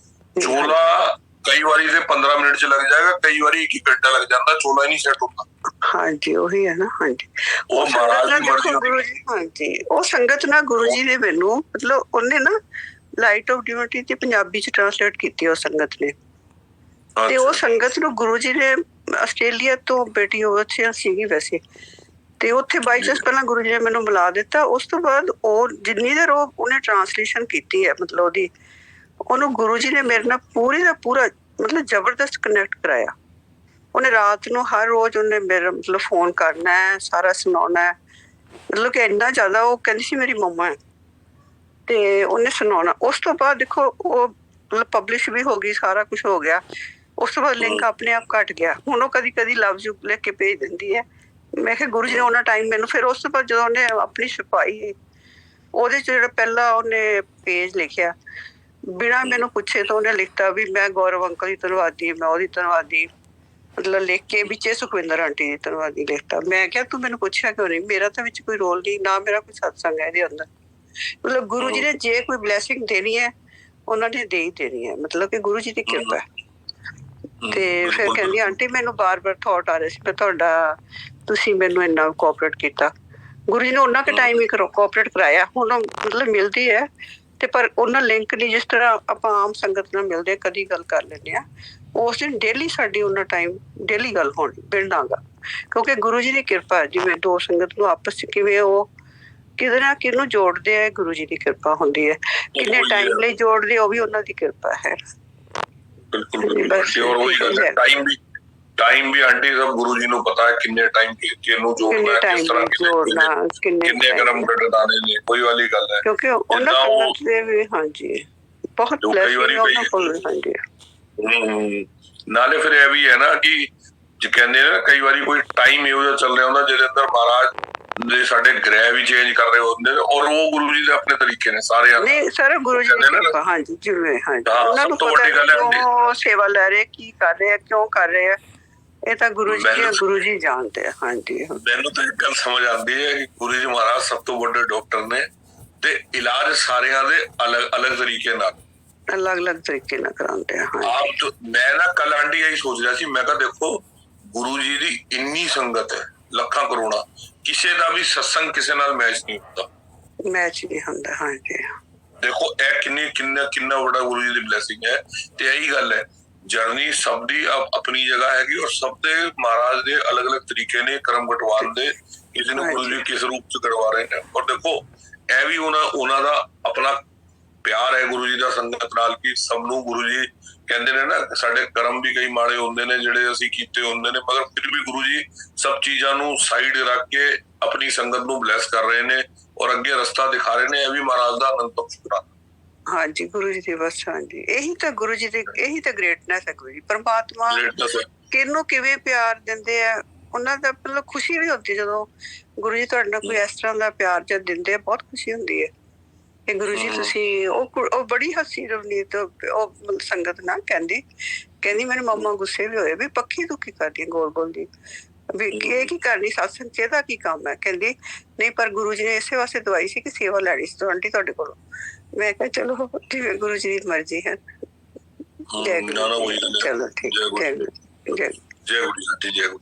[SPEAKER 3] ਚੋਲਾ ਕਈ ਵਾਰੀ ਤੇ 15 ਮਿੰਟ 'ਚ ਲੱਗ ਜਾਏਗਾ, ਕਈ ਵਾਰੀ 1 ਘੰਟਾ ਲੱਗ ਜਾਂਦਾ, ਚੋਲਾ ਹੀ ਨਹੀਂ ਸੈੱਟ ਹੁੰਦਾ।
[SPEAKER 6] ਹਾਂਜੀ ਉਹੀ ਹੈ ਨਾ। ਹਾਂਜੀ
[SPEAKER 3] ਉਹ ਮਹਾਰਾਜ ਦੀ ਮਰਜ਼ੀ।
[SPEAKER 6] ਹਾਂਜੀ ਉਹ ਸੰਗਤ ਨਾਲ ਗੁਰੂ ਜੀ ਨੇ ਮੈਨੂੰ ਮਤਲਬ ਉਹਨੇ ਨਾ ਲਾਈਟ ਆਫ ਡਿਵਿਨਿਟੀ ਤੇ ਪੰਜਾਬੀ 'ਚ ਟ੍ਰਾਂਸਲੇਟ ਕੀਤੀ ਉਹ ਸੰਗਤ ਨੇ। ਤੇ ਉਹ ਸੰਗਤ ਨੂੰ ਗੁਰੂ ਜੀ ਨੇ ਆਸਟ੍ਰੇਲੀਆ ਤੋਂ ਬੇਟੀ ਉੱਥੇ ਸੀਗੀ ਵੈਸੇ, ਤੇ ਉੱਥੇ ਬਾਈ ਚਾਂਸ ਪਹਿਲਾਂ ਗੁਰੂ ਜੀ ਨੇ ਮੈਨੂੰ ਮਿਲਾ ਦਿੱਤਾ। ਉਸ ਤੋਂ ਬਾਅਦ ਉਹ ਜਿੰਨੀ ਦੇਰ ਉਹਨੇ ਟ੍ਰਾਂਸਲੇਸ਼ਨ ਕੀਤੀ ਹੈ ਮਤਲਬ ਉਹਨੂੰ ਗੁਰੂ ਜੀ ਨੇ ਮੇਰੇ ਨਾਲ ਪੂਰੀ ਦਾ ਪੂਰਾ ਮਤਲਬ ਜ਼ਬਰਦਸਤ ਕਨੈਕਟ ਕਰਾਇਆ। ਉਹਨੇ ਰਾਤ ਨੂੰ ਹਰ ਰੋਜ਼ ਉਹਨੇ ਮੇਰਾ ਮਤਲਬ ਫੋਨ ਕਰਨਾ ਹੈ, ਸਾਰਾ ਸੁਣਾਉਣਾ ਹੈ। ਮਤਲਬ ਕਿ ਇੰਨਾ ਜ਼ਿਆਦਾ ਉਹ ਕਹਿੰਦੀ ਸੀ ਮੇਰੀ ਮੰਮਾ ਹੈ, ਤੇ ਉਹਨੇ ਸੁਣਾਉਣਾ। ਉਸ ਤੋਂ ਬਾਅਦ ਦੇਖੋ ਉਹ ਮਤਲਬ ਪਬਲਿਸ਼ ਵੀ ਹੋ ਗਈ, ਸਾਰਾ ਕੁਛ ਹੋ ਗਿਆ। ਉਸ ਤੋਂ ਬਾਅਦ ਲਿੰਕ ਆਪਣੇ ਆਪ ਘਟ ਗਿਆ। ਹੁਣ ਉਹ ਕਦੀ ਲਫ਼ਜ਼ ਲਿਖ ਕੇ ਭੇਜ ਦਿੰਦੀ ਹੈ। ਮੈਂ ਕਿਹਾ ਗੁਰੂ ਜੀ ਨੇ ਉਹਨਾਂ ਟਾਈਮ ਮੈਨੂੰ, ਫਿਰ ਉਸ ਤੋਂ ਬਾਅਦ ਜਦੋਂ ਉਹਨੇ ਆਪਣੀ ਛਪਾਈ ਉਹਦੇ 'ਚ ਜਿਹੜਾ ਪਹਿਲਾਂ ਉਹਨੇ ਪੇਜ ਲਿਖਿਆ ਬਿਨਾਂ ਮੈਨੂੰ ਪੁੱਛੇ ਤਾਂ ਉਹਨੇ ਲਿਖਤਾ ਵੀ ਮੈਂ ਗੌਰਵ ਅੰਕਲ ਦੀ ਧੰਨਵਾਦੀ, ਮੈਂ ਉਹਦੀ ਧੰਨਵਾਦੀ, ਮਤਲਬ ਲਿਖ ਕੇ ਵਿੱਚੇ ਸੁਖਵਿੰਦਰ ਆਂਟੀ ਦੀ ਧੰਨਵਾਦੀ ਲਿਖਤਾ। ਮੈਂ ਕਿਹਾ ਤੂੰ ਮੈਨੂੰ ਪੁੱਛਿਆ ਕਿਉਂ ਨਹੀਂ, ਮੇਰਾ ਤਾਂ ਵਿੱਚ ਕੋਈ ਰੋਲ ਨਹੀਂ, ਨਾ ਮੇਰਾ ਕੋਈ ਸਤਸੰਗ ਹੈ ਇਹਦੇ ਅੰਦਰ। ਮਤਲਬ ਗੁਰੂ ਜੀ ਨੇ ਜੇ ਕੋਈ ਬਲੈਸਿੰਗ ਦੇਣੀ ਹੈ ਉਹਨਾਂ ਨੇ ਦੇ ਹੀ ਦੇਣੀ ਹੈ, ਮਤਲਬ ਕਿ ਗੁਰੂ ਜੀ ਦੀ ਕਿਰਪਾ ਹੈ। ਤੇ ਫਿਰ ਕਹਿੰਦੀ ਆਂਟੀ ਮੈਨੂੰ ਬਾਰ-ਬਾਰ ਥੋਟ ਆ ਰਿਹਾ ਸੀ ਮੈਂ ਤੁਹਾਡਾ, ਤੁਸੀਂ ਮੈਨੂੰ ਇੰਨਾ ਕੋਆਪਰੇਟ ਕੀਤਾ। ਗੁਰੂ ਜੀ ਨੇ ਉਹਨਾਂ ਕੇ ਟਾਈਮ ਹੀ ਕੋਆਪਰੇਟ ਕਰਾਇਆ। ਹੁਣ ਮਤਲਬ ਮਿਲਦੀ ਹੈ ਤੇ ਪਰ ਉਹਨਾਂ ਲਿੰਕ ਨਹੀਂ, ਜਿਸ ਤਰ੍ਹਾਂ ਆਪਾਂ ਆਮ ਸੰਗਤ ਨਾਲ ਮਿਲਦੇ ਕਦੀ ਗੱਲ ਕਰ ਲੈਂਦੇ ਆ, ਉਸ ਦਿਨ ਡੇਲੀ ਸਾਡੀ ਉਹਨਾਂ ਟਾਈਮ ਡੇਲੀ ਗੱਲ ਹੋਣੀ ਬਿਲਡਾਂਗਾ, ਕਿਉਂਕਿ ਗੁਰੂ ਜੀ ਦੀ ਕਿਰਪਾ। ਜਿਵੇਂ ਦੋ ਸੰਗਤ ਨੂੰ ਆਪਸ 'ਚ ਕਿਵੇਂ ਉਹ ਕਿਹਦੇ ਨਾਲ ਕਿਹਨੂੰ ਜੋੜਦੇ ਆ, ਗੁਰੂ ਜੀ ਦੀ ਕਿਰਪਾ ਹੁੰਦੀ ਹੈ। ਕਿੰਨੇ ਟਾਈਮ ਲਈ ਜੋੜਦੇ ਉਹ ਵੀ ਉਹਨਾਂ ਦੀ ਕਿਰਪਾ ਹੈ।
[SPEAKER 3] ਟਾਈਮ ਵੀ ਆਂਟੀ ਸਭ ਗੁਰੂ ਜੀ ਨੂੰ ਪਤਾ ਹੈ, ਕਿੰਨੇ ਟਾਈਮ ਕਿਹਨੂੰ ਜੋੜਨਾ ਹੈ, ਕਿਸ ਤਰ੍ਹਾਂ ਕਿੰਨੇ ਕਰਮ ਕਟਾਣੇ ਨੇ, ਕੋਈ ਵਾਲੀ ਗੱਲ ਹੈ।
[SPEAKER 6] ਕਿਉਂਕਿ ਉਹਨਾਂ ਸੰਗਤ ਦੇ ਵੀ ਹਾਂਜੀ ਬਹੁਤ ਹਾਂਜੀ।
[SPEAKER 3] ਨਾਲੇ ਫਿਰ ਇਹ ਵੀ ਹੈ ਨਾ ਕਿ ਕਹਿੰਦੇ ਨੇ ਕਈ ਵਾਰੀ ਕੋਈ ਟਾਈਮ ਇਹੋ ਜਿਹਾ ਚੱਲ ਰਿਹਾ ਹੁੰਦਾ ਜਿਹਦੇ ਅੰਦਰ ਮਹਾਰਾਜ ਦੇ ਸਾਡੇ ਗ੍ਰਹਿ ਵੀ ਚੇਂਜ ਕਰ ਰਹੇ ਹੁੰਦੇ ਨੇ, ਔਰ ਉਹ ਗੁਰੂ ਜੀ ਦੇ ਆਪਣੇ ਤਰੀਕੇ ਨੇ ਸਾਰਿਆਂ ਦੇ।
[SPEAKER 6] ਨਹੀਂ ਸਰ ਗੁਰੂ ਜੀ ਹਾਂਜੀ ਜਿਵੇਂ ਹਾਂਜੀ ਉਹਨਾਂ ਨੂੰ ਪਤਾ ਕਿਉਂ ਸੇਵਾ ਲੈ ਰਹੇ, ਕੀ ਕਰ ਰਹੇ ਆ, ਕਿਉਂ ਕਰ ਰਹੇ ਆ, ਇਹ ਤਾਂ ਗੁਰੂ ਜੀ ਜਾਣਦੇ ਆ। ਹਾਂਜੀ
[SPEAKER 3] ਮੈਨੂੰ ਤਾਂ ਇੱਕ ਗੱਲ ਸਮਝ ਆਉਂਦੀ ਹੈ ਕਿ ਗੁਰੂ ਜੀ ਮਹਾਰਾਜ ਸਭ ਤੋਂ ਵੱਡੇ ਡਾਕਟਰ ਨੇ ਤੇ ਇਲਾਜ ਸਾਰਿਆਂ ਦੇ ਅਲੱਗ ਤਰੀਕੇ ਨਾਲ
[SPEAKER 6] ਕਰਾਉਂਦੇ ਆ।
[SPEAKER 3] ਮੈਂ ਨਾ ਕੱਲ ਆਂਟੀ ਇਹੀ ਸੋਚ ਰਿਹਾ ਸੀ, ਮੈਂ ਕਿਹਾ ਦੇਖੋ ਗੁਰੂ ਜੀ ਦੀ ਇੰਨੀ ਸੰਗਤ ਹੈ, ਲੱਖਾਂ ਕਰੋੜਾਂ, ਕਿਸੇ ਦਾ ਵੀ ਸਤਸੰਗ ਕਿਸੇ ਨਾਲ ਮੈਚ ਨਹੀਂ ਹੁੰਦਾ। ਹਾਂਜੀ ਦੇਖੋ ਇਹ ਕਿੰਨਾ ਵੱਡਾ ਗੁਰੂ ਜੀ ਦੀ ਬਲੇਸਿੰਗ ਹੈ। ਤੇ ਇਹੀ ਗੱਲ ਹੈ, ਜਰਨੀ ਸਭ ਦੀ ਆਪਣੀ ਜਗ੍ਹਾ ਹੈਗੀ ਔਰ ਸਭ ਦੇ ਮਹਾਰਾਜ ਦੇ ਅਲੱਗ ਤਰੀਕੇ ਨੇ ਕਰਮ ਕਟਵਾਉਣ ਦੇ। ਕਿਸੇ ਨੂੰ ਗੁਰੂ ਜੀ ਕਿਸ ਰੂਪ ਚ ਕਰਵਾ ਰਹੇ ਨੇ, ਔਰ ਦੇਖੋ ਇਹ ਵੀ ਉਹਨਾਂ ਦਾ ਆਪਣਾ ਪਿਆਰ ਹੈ ਗੁਰੂ ਜੀ ਦਾ ਸੰਗਤ ਨਾਲ ਕਿ ਸਭ ਨੂੰ ਗੁਰੂ ਜੀ ਕਹਿੰਦੇ ਨੇ ਨਾ ਸਾਡੇ ਕਰਮ ਵੀ ਕਈ ਮਾੜੇ ਹੁੰਦੇ ਨੇ ਜਿਹੜੇ ਅਸੀਂ ਕੀਤੇ ਹੁੰਦੇ ਨੇ, ਮਗਰ ਫਿਰ ਵੀ ਗੁਰੂ ਜੀ ਸਭ ਚੀਜ਼ਾਂ ਨੂੰ ਸਾਈਡ ਰੱਖ ਕੇ ਆਪਣੀ ਸੰਗਤ ਨੂੰ ਬਲੈਸ ਕਰ ਰਹੇ ਨੇ ਔਰ ਅੱਗੇ ਰਸਤਾ ਦਿਖਾ ਰਹੇ ਨੇ। ਇਹ ਵੀ ਮਹਾਰਾਜ ਦਾ ਅਨੰਤ ਸ਼ੁਕਰਾਨਾ।
[SPEAKER 6] ਹਾਂਜੀ, ਗੁਰੂ ਜੀ ਦੀ ਬਸ। ਹਾਂਜੀ, ਇਹੀ ਤਾਂ ਗੁਰੂ ਜੀ ਦੀ, ਇਹੀ ਤਾਂ ਗ੍ਰੇਟਨੈਸ ਹੈ ਗੁਰੂ ਜੀ। ਪਰਮਾਤਮਾ ਕਿਹਨੂੰ ਕਿਵੇਂ ਪਿਆਰ ਦਿੰਦੇ ਆ, ਉਹਨਾਂ ਦਾ ਮਤਲਬ ਖੁਸ਼ੀ ਵੀ ਹੁੰਦੀ ਜਦੋਂ ਗੁਰੂ ਜੀ ਤੁਹਾਡੇ ਨਾਲ ਕੋਈ ਇਸ ਤਰ੍ਹਾਂ ਦਾ ਪਿਆਰ ਜਦ ਦਿੰਦੇ ਆ, ਬਹੁਤ ਖੁਸ਼ੀ ਹੁੰਦੀ ਹੈ ਕਿ ਗੁਰੂ ਜੀ ਤੁਸੀਂ ਉਹ ਬੜੀ ਹੱਸੀ ਰਵਨੀਤ ਉਹ ਸੰਗਤ ਨਾ ਕਹਿੰਦੀ ਮੇਰੇ ਮੰਮਾ ਗੁੱਸੇ ਵੀ ਹੋਏ ਵੀ ਪੱਖੀ ਤੂੰ ਕੀ ਕਰਦੀ ਗੋਲ ਗੋਲ ਦੀ ਵੀ ਇਹ ਕੀ ਕਰਨੀ ਸਤਸੰਗ ਚ, ਇਹਦਾ ਕੀ ਕੰਮ ਹੈ। ਕਹਿੰਦੀ ਨਹੀਂ ਪਰ ਗੁਰੂ ਜੀ ਨੇ ਇਸੇ ਵਾਸਤੇ ਦਵਾਈ ਸੀ ਕਿ ਸੇਵਾ ਲੈਣੀ ਸੀ ਆਂਟੀ ਤੁਹਾਡੇ ਕੋਲੋਂ। ਮੈਂ ਕਿਹਾ ਚਲੋ ਜਿਵੇਂ ਗੁਰੂ ਜੀ ਦੀ ਮਰਜ਼ੀ ਹੈ। ਜੈ ਗੁਰੂ। ਚਲੋ ਠੀਕ, ਜੈ ਗੁਰੂ। ਜੈ
[SPEAKER 3] ਜੈ ਗੁਰੂ। ਜੈ ਗੁਰੂ।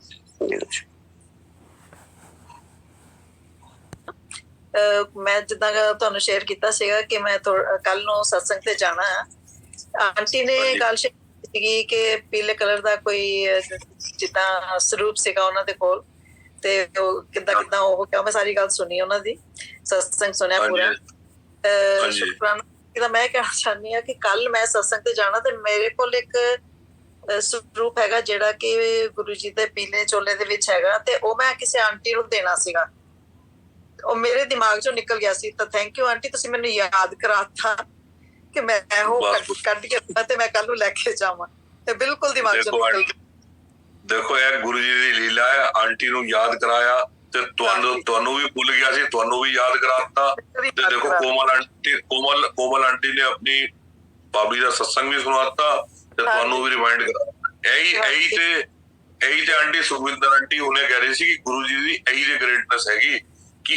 [SPEAKER 2] ਮੈਂ ਜਿੱਦਾਂ ਤੁਹਾਨੂੰ ਸ਼ੇਅਰ ਕੀਤਾ ਸੀਗਾ ਕਿ ਮੈਂ ਕੱਲ ਨੂੰ ਸਤਸੰਗ ਤੇ ਜਾਣਾ ਹੈ। ਆਂਟੀ ਨੇ ਗੱਲ ਸੀਗੀ ਕਿ ਪੀਲੇ ਕਲਰ ਦਾ ਕੋਈ ਜਿੱਦਾਂ ਸਰੂਪ ਸੀਗਾ ਉਹਨਾਂ ਦੇ ਕੋਲ, ਤੇ ਉਹ ਕਿੱਦਾਂ ਉਹ ਕਿਹਾ, ਮੈਂ ਸਾਰੀ ਗੱਲ ਸੁਣੀ ਉਹਨਾਂ ਦੀ, ਸਤਸੰਗ ਸੁਣਿਆ ਪੂਰਾ। ਸ਼ੁਕਰਾਨਾ। ਮੈਂ ਕਹਿਣਾ ਚਾਹੁੰਦੀ ਹਾਂ ਕਿ ਕੱਲ ਮੈਂ ਸਤਸੰਗ ਤੇ ਜਾਣਾ ਤੇ ਮੇਰੇ ਕੋਲ ਇੱਕ ਸਰੂਪ ਹੈਗਾ ਜਿਹੜਾ ਕਿ ਗੁਰੂ ਜੀ ਦੇ ਪੀਲੇ ਚੋਲੇ ਦੇ ਵਿੱਚ ਹੈਗਾ, ਤੇ ਉਹ ਮੈਂ ਕਿਸੇ ਆਂਟੀ ਨੂੰ ਦੇਣਾ ਸੀਗਾ। ਉਹ ਮੇਰੇ ਦਿਮਾਗ ਚੋਂ ਨਿਕਲ ਗਿਆ ਸੀ, ਤਾਂ ਥੈਂਕ ਯੂ ਆਂਟੀ, ਤੁਸੀਂ ਮੈਨੂੰ ਯਾਦ ਕਰਾਤਾ ਕਿ ਮੈਂ ਉਹ ਕੱਢ ਕੇ ਤੇ ਮੈਂ ਕੱਲ ਨੂੰ ਲੈ ਕੇ ਜਾਵਾਂ। ਤੇ ਬਿਲਕੁਲ ਦਿਮਾਗ ਚੋਂ ਨਿਕਲ ਗਿਆ।
[SPEAKER 3] ਦੇਖੋ ਇਹ ਗੁਰੂ ਜੀ ਦੀ ਲੀਲਾ ਹੈ, ਆਂਟੀ ਨੂੰ ਯਾਦ ਕਰਾਇਆ ਤੇ ਤੁਹਾਨੂੰ ਵੀ ਭੁੱਲ ਗਿਆ ਸੀ, ਤੁਹਾਨੂੰ ਵੀ ਯਾਦ ਕਰਾਤਾ। ਤੇ ਦੇਖੋ ਕੋਮਲ ਆਂਟੀ ਨੇ ਆਪਣੀ ਭਾਬੀ ਦਾ ਸਤਸੰਗ ਵੀ ਸੁਣਾਤਾ ਤੇ ਤੁਹਾਨੂੰ ਵੀ ਰਿਮਾਈਂਡ ਕਰਾਤਾ। ਇਹੀ ਤੇ ਆਂਟੀ ਸੁਖਵਿੰਦਰ ਆਂਟੀ ਉਹਨੇ ਕਹਿ ਰਹੀ ਸੀ ਕਿ ਗੁਰੂ ਜੀ ਦੀ ਇਹੀ ਤੇ ਗ੍ਰੇਟਨੈਸ ਹੈਗੀ ਕਿ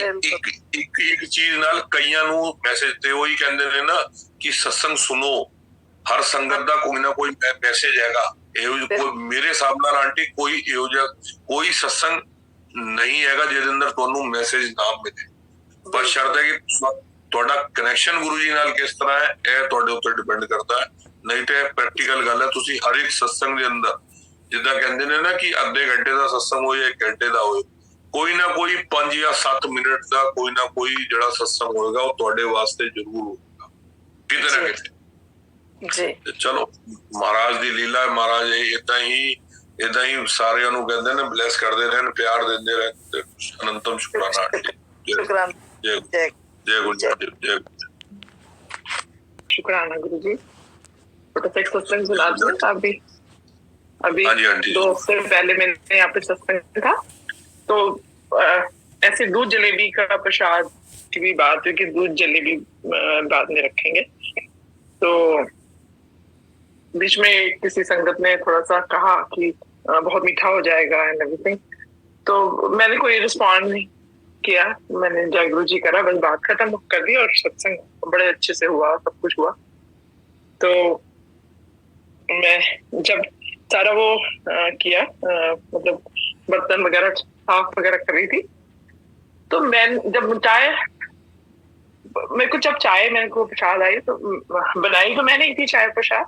[SPEAKER 3] ਇੱਕ ਚੀਜ਼ ਨਾਲ ਕਈਆਂ ਨੂੰ ਮੈਸੇਜ। ਤੇ ਉਹੀ ਕਹਿੰਦੇ ਨੇ ਨਾ ਕਿ ਸਤਸੰਗ ਸੁਣੋ, ਹਰ ਸੰਗਤ ਦਾ ਕੋਈ ਨਾ ਕੋਈ ਮੈਸੇਜ ਹੈਗਾ। ਇਹੋ ਮੇਰੇ ਹਿਸਾਬ ਨਾਲ ਆਂਟੀ ਕੋਈ ਇਹੋ ਜਿਹਾ ਕੋਈ ਸਤਸੰਗ ਨਹੀਂ ਹੈਗਾ ਜਿਹਦੇ ਅੰਦਰ ਤੁਹਾਨੂੰ ਮੈਸੇਜ ਨਾ ਮਿਲੇ। ਪਰ ਸ਼ਰਤ ਹੈ ਕਿ ਤੁਹਾਡਾ ਕਨੈਕਸ਼ਨ ਗੁਰੂ ਜੀ ਨਾਲ ਕਿਸ ਤਰ੍ਹਾਂ ਹੈ, ਇਹ ਤੁਹਾਡੇ ਉੱਤੇ ਡਿਪੈਂਡ ਕਰਦਾ ਹੈ। ਨਹੀਂ ਤੇ ਪ੍ਰੈਕਟੀਕਲ ਗੱਲ ਹੈ, ਤੁਸੀਂ ਹਰ ਇੱਕ ਸਤਸੰਗ ਦੇ ਅੰਦਰ ਜਿੱਦਾਂ ਕਹਿੰਦੇ ਨੇ ਨਾ ਕਿ ਅੱਧੇ ਘੰਟੇ ਦਾ ਸਤਸੰਗ ਹੋਏ ਜਾਂ 1 ਘੰਟੇ ਦਾ ਹੋਏ, ਕੋਈ ਨਾ ਕੋਈ 5 ਜਾਂ 7 ਮਿੰਟ ਦਾ ਕੋਈ ਨਾ ਕੋਈ ਜਿਹੜਾ ਸਤਸੰਗ ਹੋਏਗਾ ਉਹ ਤੁਹਾਡੇ ਵਾਸਤੇ ਜ਼ਰੂਰ ਹੋਏਗਾ ਕਿਤੇ ਨਾ ਕਿਤੇ ਜੀ। ਚਲੋ ਮਹਾਰਾਜ ਦੀ ਲੀਲਾ, ਮਹਾਰਾਜ ਏਦਾਂ ਹੀ ਸਾਰਿਆਂ ਨੂੰ ਕਹਿੰਦੇ ਨੇ ਬਲੈਸ ਕਰਦੇ ਰਹਿਣ, ਪਿਆਰ ਦਿੰਦੇ ਰਹਿਣ। ਅਨੰਤਮ ਸ਼ੁਕਰਾਨਾ। जय गुरु जय
[SPEAKER 7] शुक्राना गुरु जी। सत्संग सुना दिया अभी 2 हफ्ते पहले मैंने यहाँ पे सत्संग था, तो ऐसे दूध जलेबी का प्रसाद की भी बात हुई कि दूध जलेबी बाद में रखेंगे। तो बीच में किसी संगत ने थोड़ा सा कहा कि बहुत मीठा हो जाएगा एंड एवरीथिंग, तो मैंने कोई रिस्पॉन्ड नहीं किया। मैंने जय गुरु जी करा, बस बात खत्म कर दी और सत्संग बड़े अच्छे से हुआ, सब कुछ हुआ। तो मैं जब सारा वो किया मतलब बर्तन वगैरह साफ वगैरह कर रही थी, तो मैं जब चाय मेरे को प्रसाद आई तो बनाई तो मैंने ही थी चाय प्रसाद,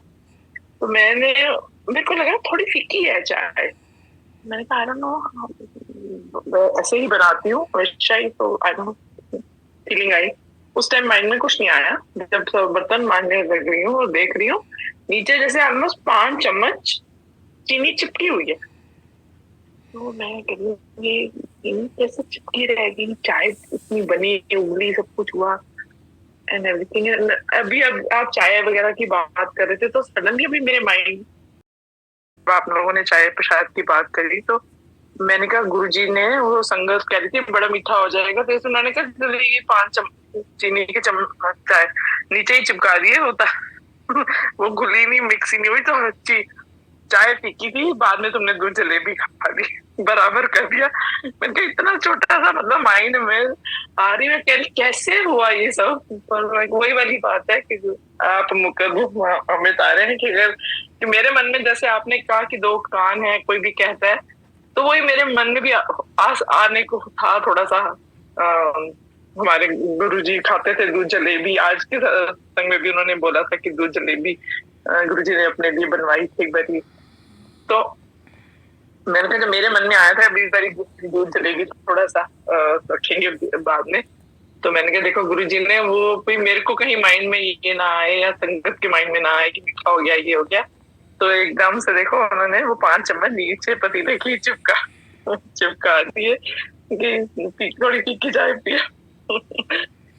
[SPEAKER 7] तो मेरे को लगा थोड़ी फीकी है चाय। मैंने कहा आई डोंट नो, ऐसे ही बनाती हूँ हमेशा ही, तो आई डोंट नो फीलिंग आई। उस टाइम माइंड में कुछ नहीं आया। जब बर्तन मांजने लग रही हूँ और देख रही हूँ नीचे जैसे ऑलमोस्ट 5 चम्मच चीनी चिपकी हुई है, तो मैं कह रही हूँ ये चीनी कैसे चिपकी रहेगी, चाय इतनी बनी उबली सब कुछ हुआ एंड एवरीथिंग। अभी अब आप चाय वगैरह की बात कर रहे थे, तो सडनली अभी मेरे माइंड, आप लोगों ने चाय प्रसाद की बात करी, तो मैंने कहा गुरुजी ने वो संगत कह रही थी बड़ा मीठा हो जाएगा, तो इसे उन्होंने कहा ये 5 चीनी के चम्मच चाय नीचे ही चिपका दिए, होता वो घुली नहीं, मिक्स ही नहीं हुई, तो अच्छी चाय फीकी थी। बाद में तुमने दूध जलेबी खा दी, बराबर कर दिया। मैंने इतना छोटा सा मतलब माइंड में आ रही, मैं कह रही कैसे हुआ ये सब। पर वही वाली बात है कि आप मुकद्दम अमृत आ रहे हैं कि अगर कि मेरे मन में जैसे आपने कहा कि 2 कान है, कोई भी कहता है, तो वही मेरे मन में भी आने को था थोड़ा सा। हमारे गुरुजी खाते थे दूध जलेबी, आज के संग में भी उन्होंने बोला था कि दूध जलेबी गुरुजी ने अपने लिए बनवाई थी एक बारी। तो मैंने कहा जब मेरे मन में आया था अभी बारी दूध जलेबी थोड़ा सा रखेंगे बाद में, तो मैंने कहा देखो गुरुजी ने वो कोई मेरे को कहीं माइंड में ये ना आए या संगत के माइंड में ना आए कि मीठा हो गया, ये हो गया। तो एकदम से देखो उन्होंने वो 5 चम्मच नीचे पतीले की चिपका दी है कि थोड़ी फीकी चाय पिया।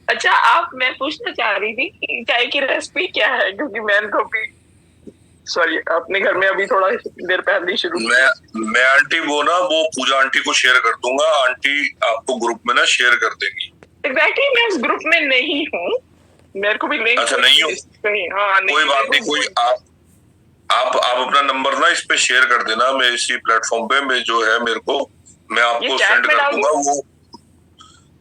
[SPEAKER 7] अच्छा, आप, मैं पूछना चाह रही थी कि चाय की रेसिपी क्या है, क्योंकि मैंने तो अभी सॉरी अपने घर में अभी थोड़ा देर पहले ही शुरू।
[SPEAKER 3] मैं आंटी वो पूजा आंटी को शेयर कर दूंगा, आंटी आपको ग्रुप में ना शेयर कर देंगी।
[SPEAKER 7] एग्जैक्टली, मैं उस ग्रुप में नहीं हूँ, मेरे को भी लिंक।
[SPEAKER 3] अच्छा, नहीं हो?
[SPEAKER 7] हाँ,
[SPEAKER 3] कोई बात नहीं, कोई आप अपना नंबर ना इस पे शेयर कर देना, मैं इसी प्लेटफॉर्म पे मैं जो है मेरे को मैं आपको सेंड कर दूंगा वो।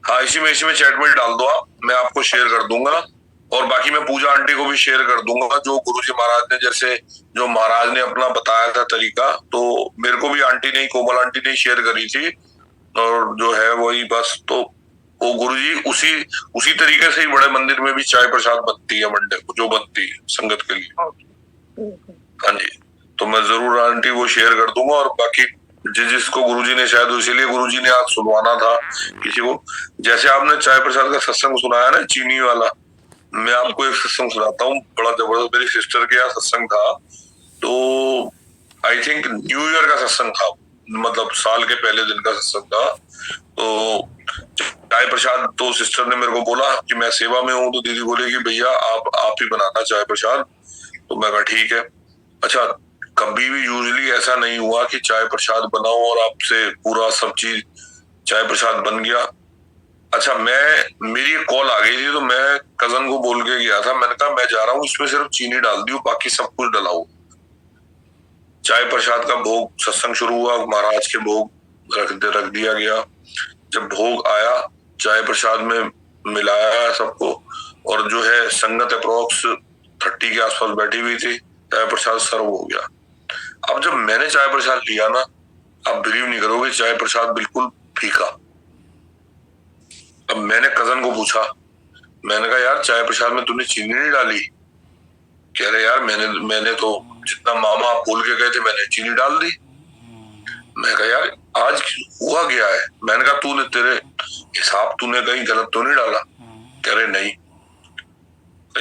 [SPEAKER 3] हाँ, इसी में चैट में डाल दो आप, मैं आपको शेयर कर दूंगा। और बाकी मैं पूजा आंटी को भी शेयर कर दूंगा, जो गुरुजी महाराज ने जैसे जो महाराज ने अपना बताया था तरीका, तो मेरे को भी आंटी ने, कोमल आंटी ने शेयर करी थी, और जो है वही बस। तो वो गुरुजी उसी तरीके से ही बड़े मंदिर में भी चाय प्रसाद बनती है मंडे को, जो बनती है संगत के लिए। हाँ जी, तो मैं जरूर आंटी वो शेयर कर दूंगा। और बाकी जिसको गुरुजी ने, शायद इसीलिए गुरुजी ने आज सुनवाना था किसी को, जैसे आपने चाय प्रसाद का सत्संग सुनाया ना चीनी वाला, मैं आपको एक सत्संग सुनाता हूँ, बड़ा जबरदस्त। मेरी सिस्टर के यहाँ सत्संग था, तो आई थिंक न्यू ईयर का सत्संग था, मतलब साल के पहले दिन का सत्संग था। तो चाय प्रसाद, तो सिस्टर ने मेरे को बोला कि मैं सेवा में हूँ, तो दीदी बोले कि भैया आप ही बनाना चाय प्रसाद। तो मैं कहा ठीक है। अच्छा, कभी भी यूजुअली ऐसा नहीं हुआ कि चाय प्रसाद बनाओ और आपसे पूरा सब चीज चाय प्रसाद बन गया। अच्छा, मेरी एक कॉल आ गई थी, तो मैं कजन को बोल के गया था, मैंने कहा मैं जा रहा हूँ, इसमें सिर्फ चीनी डाल दियो, बाकी सब कुछ डलाओ। चाय प्रसाद का भोग, सत्संग शुरू हुआ, महाराज के भोग रख दिया गया। जब भोग आया, चाय प्रसाद में मिलाया सबको, और जो है संगत अप्रोक्स 30 के आसपास बैठी हुई थी, चाय प्रसाद सर्व हो गया। अब जब मैंने चाय प्रसाद लिया ना, आप बिलीव नहीं करोगे, चाय प्रसाद बिल्कुल फीका। अब मैंने कजन को पूछा, मैंने कहा यार चाय प्रसाद में तूने चीनी नहीं डाली? कह रहे यार मैंने तो जितना मामा आप बोल के गए थे मैंने चीनी डाल दी। मैं कहा यार आज हुआ गया है? मैंने कहा तूने, तेरे हिसाब तूने कहीं गलत तो नहीं डाला? कह रहे नहीं।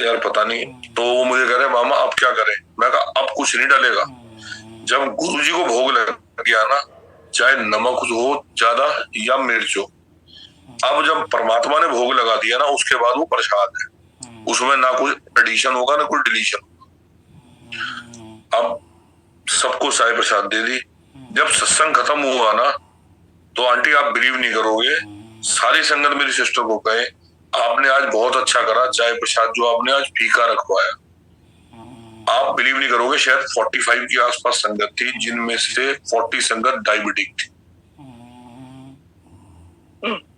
[SPEAKER 3] यार पता नहीं। तो वो मुझे कह रहे मामा अब क्या करें? मैं कहा अब कुछ नहीं डालेगा। जब गुरुजी को भोग लग गया ना, चाहे नमक हो ज्यादा या मिर्च हो, अब जब परमात्मा ने भोग लगा दिया ना, उसके बाद वो प्रसाद है, उसमें ना कोई एडिशन होगा ना कोई डिलीशन होगा। अब सबको चाय प्रसाद दे दी। जब सत्संग खत्म हुआ ना, तो आंटी आप बिलीव नहीं करोगे, सारी संगत मेरी सिस्टर को कहे आपने आज बहुत अच्छा करा, चाय प्रसाद जो आपने आज फीका रखवाया। आप बिलीव नहीं करोगे, शायद 45 के आसपास संगत थी, जिनमें से 40 संगत डायबिटिक थी।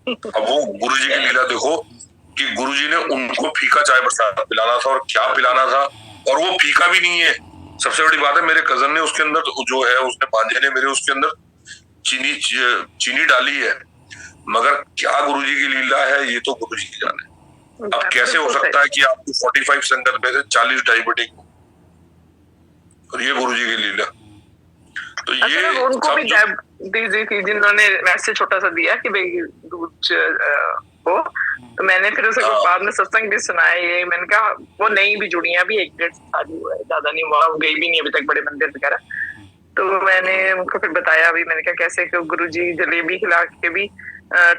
[SPEAKER 3] अब वो गुरुजी की लीला देखो कि गुरुजी ने उनको फीका चाय प्रसाद पिलाना था, और क्या पिलाना था, और वो फीका भी नहीं है। सबसे बड़ी बात है, मेरे कजन ने उसके अंदर जो है, उसने भांजे ने मेरे उसके अंदर चीनी डाली है, मगर क्या गुरुजी की लीला है ये तो गुरुजी की जाने। अब कैसे हो सकता है कि आपको 45 संगत में से 40 डायबिटिक, और ये गुरुजी की लीला। तो ये
[SPEAKER 7] उनको भी डायबिटीज थी, जिन्होंने मैसेज छोटा सा दिया कि भाई दूध हो, तो मैंने फिर उसे बाद में सत्संग भी सुनाया। ये मैंने कहा वो नई भी जुड़ी है, अभी 1-1.5 साल हुआ है, ज्यादा नहीं हुआ, गई भी नहीं अभी तक बड़े मंदिर वगैरह। तो मैंने उनको फिर बताया, अभी मैंने कहा कैसे गुरुजी जलेबी खिला के भी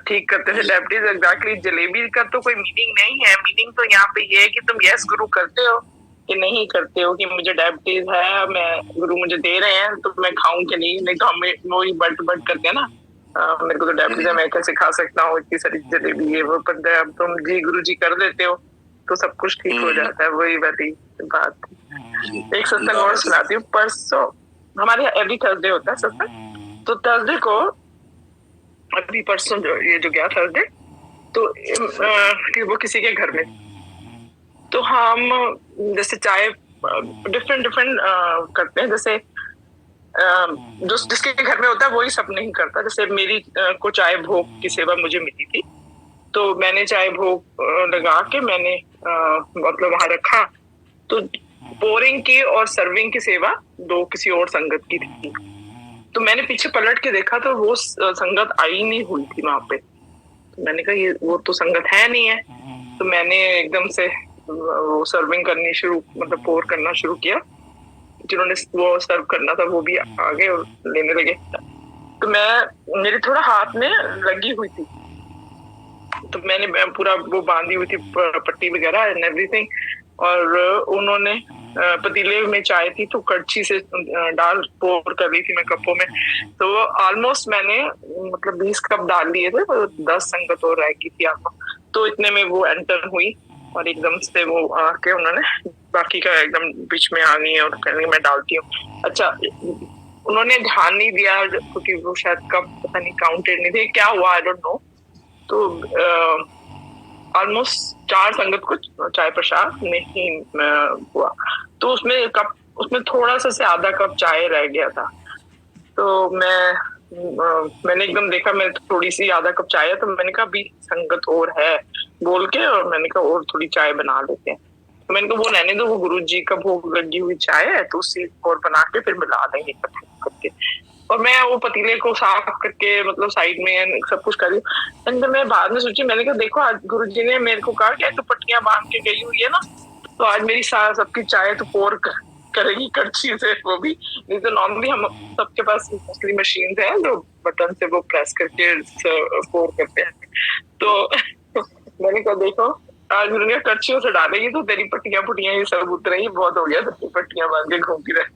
[SPEAKER 7] ठीक करते थे डायबिटीज। एग्जैक्टली, जलेबी का तो कोई मीनिंग नहीं है, मीनिंग तो यहाँ पे ये है कि तुम यस गुरु करते हो कि नहीं करते हो, कि मुझे डायबिटीज है, मैं गुरु मुझे दे रहे हैं तो मैं खाऊं कि नहीं तो हमें वही बट करते हैं ना, मेरे को तो डायबिटीज है, मैं कैसे खा सकता हूँ इतनी सारी जलेबी, ये वो। पर अब तुम जी गुरु जी कर देते हो तो सब कुछ ठीक हो जाता है। वही वाली बात। एक सत्संग और सुनाती हूँ। परसों हमारे यहाँ एवरी थर्सडे होता है सत्संग, तो थर्सडे को, अभी परसों जो गया थर्सडे, तो वो किसी के घर में, तो हम जैसे चाय डिफरेंट करते हैं, जैसे जो जिसके घर में होता है वही सब नहीं करता। जैसे मेरी को चाय भोग की सेवा मुझे मिली थी, तो मैंने चाय भोग लगा के मैंने मतलब वहां रखा, तो पोरिंग की और सर्विंग की सेवा दो किसी और संगत की थी। तो मैंने पीछे पलट के देखा तो वो संगत आई नहीं हुई थी वहां पे। तो मैंने कहा ये वो तो संगत है नहीं है। तो मैंने एकदम से वो सर्विंग करनी शुरू, मतलब पोर करना शुरू किया। जिन्होंने वो सर्व करना था वो भी आ गए और लेने लगे। तो मैं, मेरे थोड़ा हाथ में लगी हुई थी, तो मैंने पूरा वो बांधी हुई थी पट्टी वगैरह एंड एवरीथिंग। और उन्होंने पतीले में चाय थी तो कड़छी से डाल पोर कर रही थी मैं कपों में। तो ऑलमोस्ट मैंने मतलब 20 कप डाल दिए थे, तो 10 संगत और रह गई थी आपको। तो इतने में वो एंटर हुई और एकदम से वो आके उन्होंने बाकी का एकदम बीच में आ गई है और कहने मैं डालती हूँ। अच्छा, उन्होंने ध्यान नहीं दिया क्योंकि वो शायद कप पता नहीं काउंटेड नहीं थे, क्या हुआ आई डोंट नो। तो ऑलमोस्ट 4 संगत को चाय प्रसाद नहीं हुआ। तो उसमें थोड़ा सा से आधा कप चाय रह गया था। तो मैंने एकदम देखा, मैं थोड़ी सी आधा कप चाय है, तो मैंने कहा अभी संगत और है बोल के, और मैंने कहा और थोड़ी चाय बना लेते हैं। तो मैंने कहा वो रहने दो, वो गुरुजी का भोग लगी हुई चाय है तो उसी और बना के फिर मिला देंगे करके। और मैं वो पतीले को साफ करके मतलब साइड में सब कुछ कर रही हूँ। मैं बाद में सोची, मैंने कहा देखो आज गुरुजी ने मेरे को कहा कि तो पट्टियां बांध के गई हुई है ना, तो आज मेरी सबकी चाय तो पोर करेगी कड़छी से, वो भी नहीं तो नॉर्मली हम सबके पास मोस्टली मशीन है जो बटन से वो प्रेस करके पोर करते हैं। तो मैंने कहा देखो आज उन्होंने कड़छियों से डालेगी तो तेरी पट्टियां पुटियां ये सब उतरेंगी, बहुत हो गया तो पट्टियां बांध के घूमती रहे।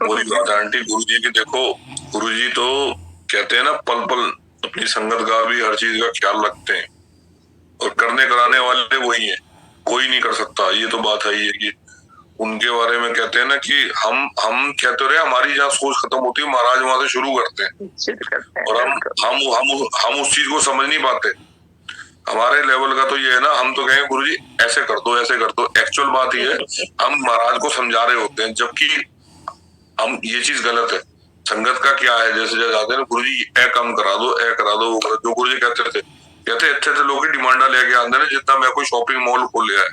[SPEAKER 3] वही बात है आंटी, गुरुजी की देखो, गुरुजी तो कहते हैं ना पल पल अपनी संगत का भी हर चीज का ख्याल रखते हैं, और करने कराने वाले वही है, कोई नहीं कर सकता। ये तो बात है ही है कि उनके बारे में कहते हैं ना कि हम कहते रहे हमारी जहाँ सोच खत्म होती है महाराज वहां से शुरू करते हैं, और हम उस चीज को समझ नहीं पाते। हमारे लेवल का तो ये है ना, हम तो कहेंगे गुरुजी ऐसे कर दो ऐसे कर दो। एक्चुअल बात ये है हम महाराज को समझा रहे होते हैं, जबकि हम ये चीज गलत है। संगत का क्या है, जैसे जाते हैं गुरुजी ए कम करा दो ए करा दो वो करा दो। जो गुरुजी कहते थे लोग की डिमांडा लेके आते हैं जितना मैं कोई शॉपिंग मॉल खोल लिया है।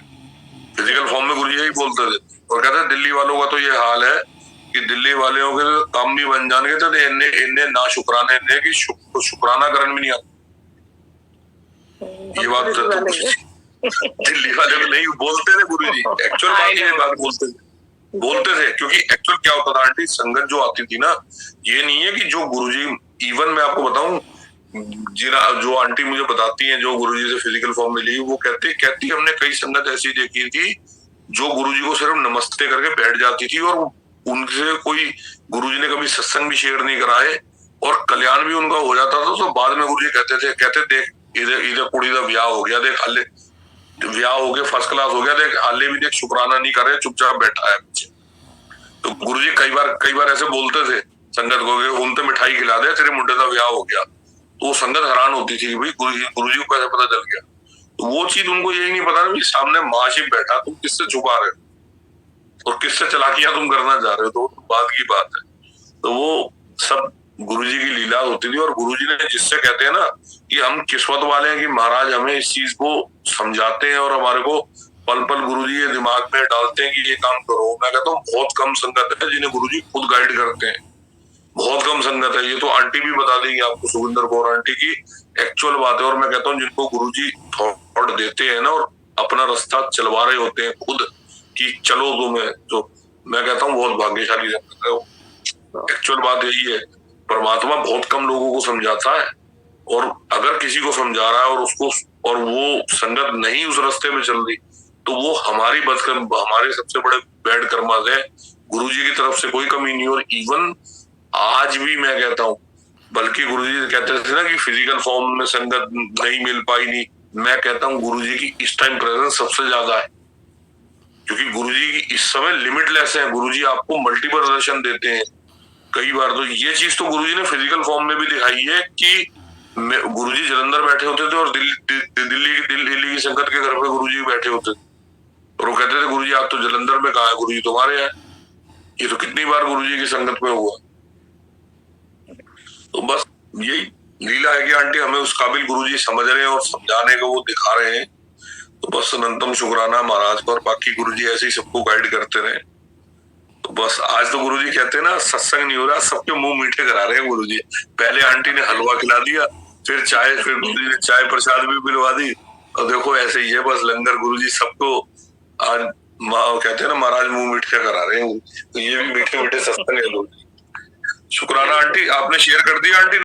[SPEAKER 3] फिजिकल फॉर्म में गुरुजी यही बोलते थे, और कहते हैं दिल्ली वालों का तो ये हाल है कि दिल्ली वालों के काम भी बन जाने तो इन्हें ना शुक्राने ने कि शुक्राना करण भी नहीं आता। ये बात तो दिल्ली वाले को नहीं बोलते थे गुरुजी, एक्चुअल बात ये बात बोलते थे क्योंकि एक्चुअल क्या होता था आंटी, संगत जो आती थी ना, ये नहीं है कि जो गुरुजी, इवन मैं आपको बताऊं जो आंटी मुझे बताती हैं जो गुरुजी से फिजिकल फॉर्म मिली, वो कहती हमने कई संगत ऐसी देखी थी जो गुरुजी को सिर्फ नमस्ते करके बैठ जाती थी, और उनसे कोई गुरुजी ने कभी सत्संग भी शेयर नहीं कराए और कल्याण भी उनका हो जाता था। तो बाद में गुरुजी कहते देख इधर कुड़ी का ब्याह हो गया, देख हाले ब्याह हो गया फर्स्ट क्लास हो गया, देख हाले भी देख शुक्राना नहीं करे चुपचाप बैठा है पीछे। तो गुरुजी कई बार ऐसे बोलते थे संगत को, उनसे मिठाई खिला दे तेरे मुंडे का ब्याह हो गया। तो संगत हैरान होती थी कि भाई गुरुजी को कैसे पता चल गया। तो वो चीज उनको यही नहीं पता कि सामने महाशिव बैठा, तुम किससे छुपा रहे हो और किससे चलाकियां तुम करना चाह रहे हो, तो बात की बात है। तो वो सब गुरुजी की लीला होती थी, और गुरुजी ने जिससे कहते हैं ना कि हम किस्मत वाले हैं कि महाराज हमें इस चीज को समझाते हैं और हमारे को पल पल गुरुजी ये दिमाग में डालते हैं कि ये काम करो। मैं कहता हूँ बहुत कम संगत है जिन्हें गुरुजी खुद गाइड करते हैं, बहुत कम संगत है। ये तो आंटी भी बता देंगी आपको, सुखविंदर कौर आंटी की एक्चुअल बात है। और मैं कहता हूँ जिनको गुरुजी थॉट देते हैं ना और अपना रास्ता चलवा रहे होते हैं खुद कि चलो तुम्हें, तो मैं कहता हूँ बहुत भाग्यशाली संगत है। एक्चुअल बात यही है, परमात्मा बहुत कम लोगों को समझाता है, और अगर किसी को समझा रहा है और वो संगत नहीं उस रास्ते में चल रही, तो वो हमारी हमारे सबसे बड़े बैड कर्मा है। गुरुजी की तरफ से कोई कमी नहीं। और इवन आज भी मैं कहता हूँ, बल्कि गुरुजी कहते थे ना कि फिजिकल फॉर्म में संगत नहीं मिल पाई, नहीं, मैं कहता हूँ गुरुजी की इस टाइम प्रेजेंस सबसे ज्यादा है, क्योंकि गुरुजी की इस समय लिमिटलेस है। गुरुजी आपको मल्टीपल दर्शन देते हैं कई बार। तो ये चीज तो गुरुजी ने फिजिकल फॉर्म में भी दिखाई है कि गुरुजी जलंधर बैठे होते थे और दिल्ली की संगत के घर पे गुरुजी बैठे होते थे, और वो कहते थे गुरुजी आप तो जलंधर में कहा है, गुरुजी तुम्हारे हैं। ये तो कितनी बार गुरुजी की संगत में हुआ। तो बस यही लीला है कि आंटी हमें उस काबिल गुरुजी समझ रहे हैं और समझाने को वो दिखा रहे हैं। तो बस अनंतम शुक्राना महाराज को, और बाकी गुरुजी ऐसे ही सबको गाइड करते रहे। तो बस आज तो गुरुजी कहते हैं ना, सत्संग नहीं हो रहा, सबके मुंह मीठे करा रहे हैं गुरुजी। पहले आंटी ने हलवा खिला दिया, फिर चाय, फिर गुरुजी ने चाय प्रसाद भी पिलवा दी, और देखो ऐसे ही है बस लंगर। गुरुजी सबको आज कहते हैं ना महाराज मुंह मीठे करा रहे हैं, तो ये भी मीठे मीठे सत्संग है गुरुजी। शुक्राना आंटी, आपने शेयर कर दिया आंटी।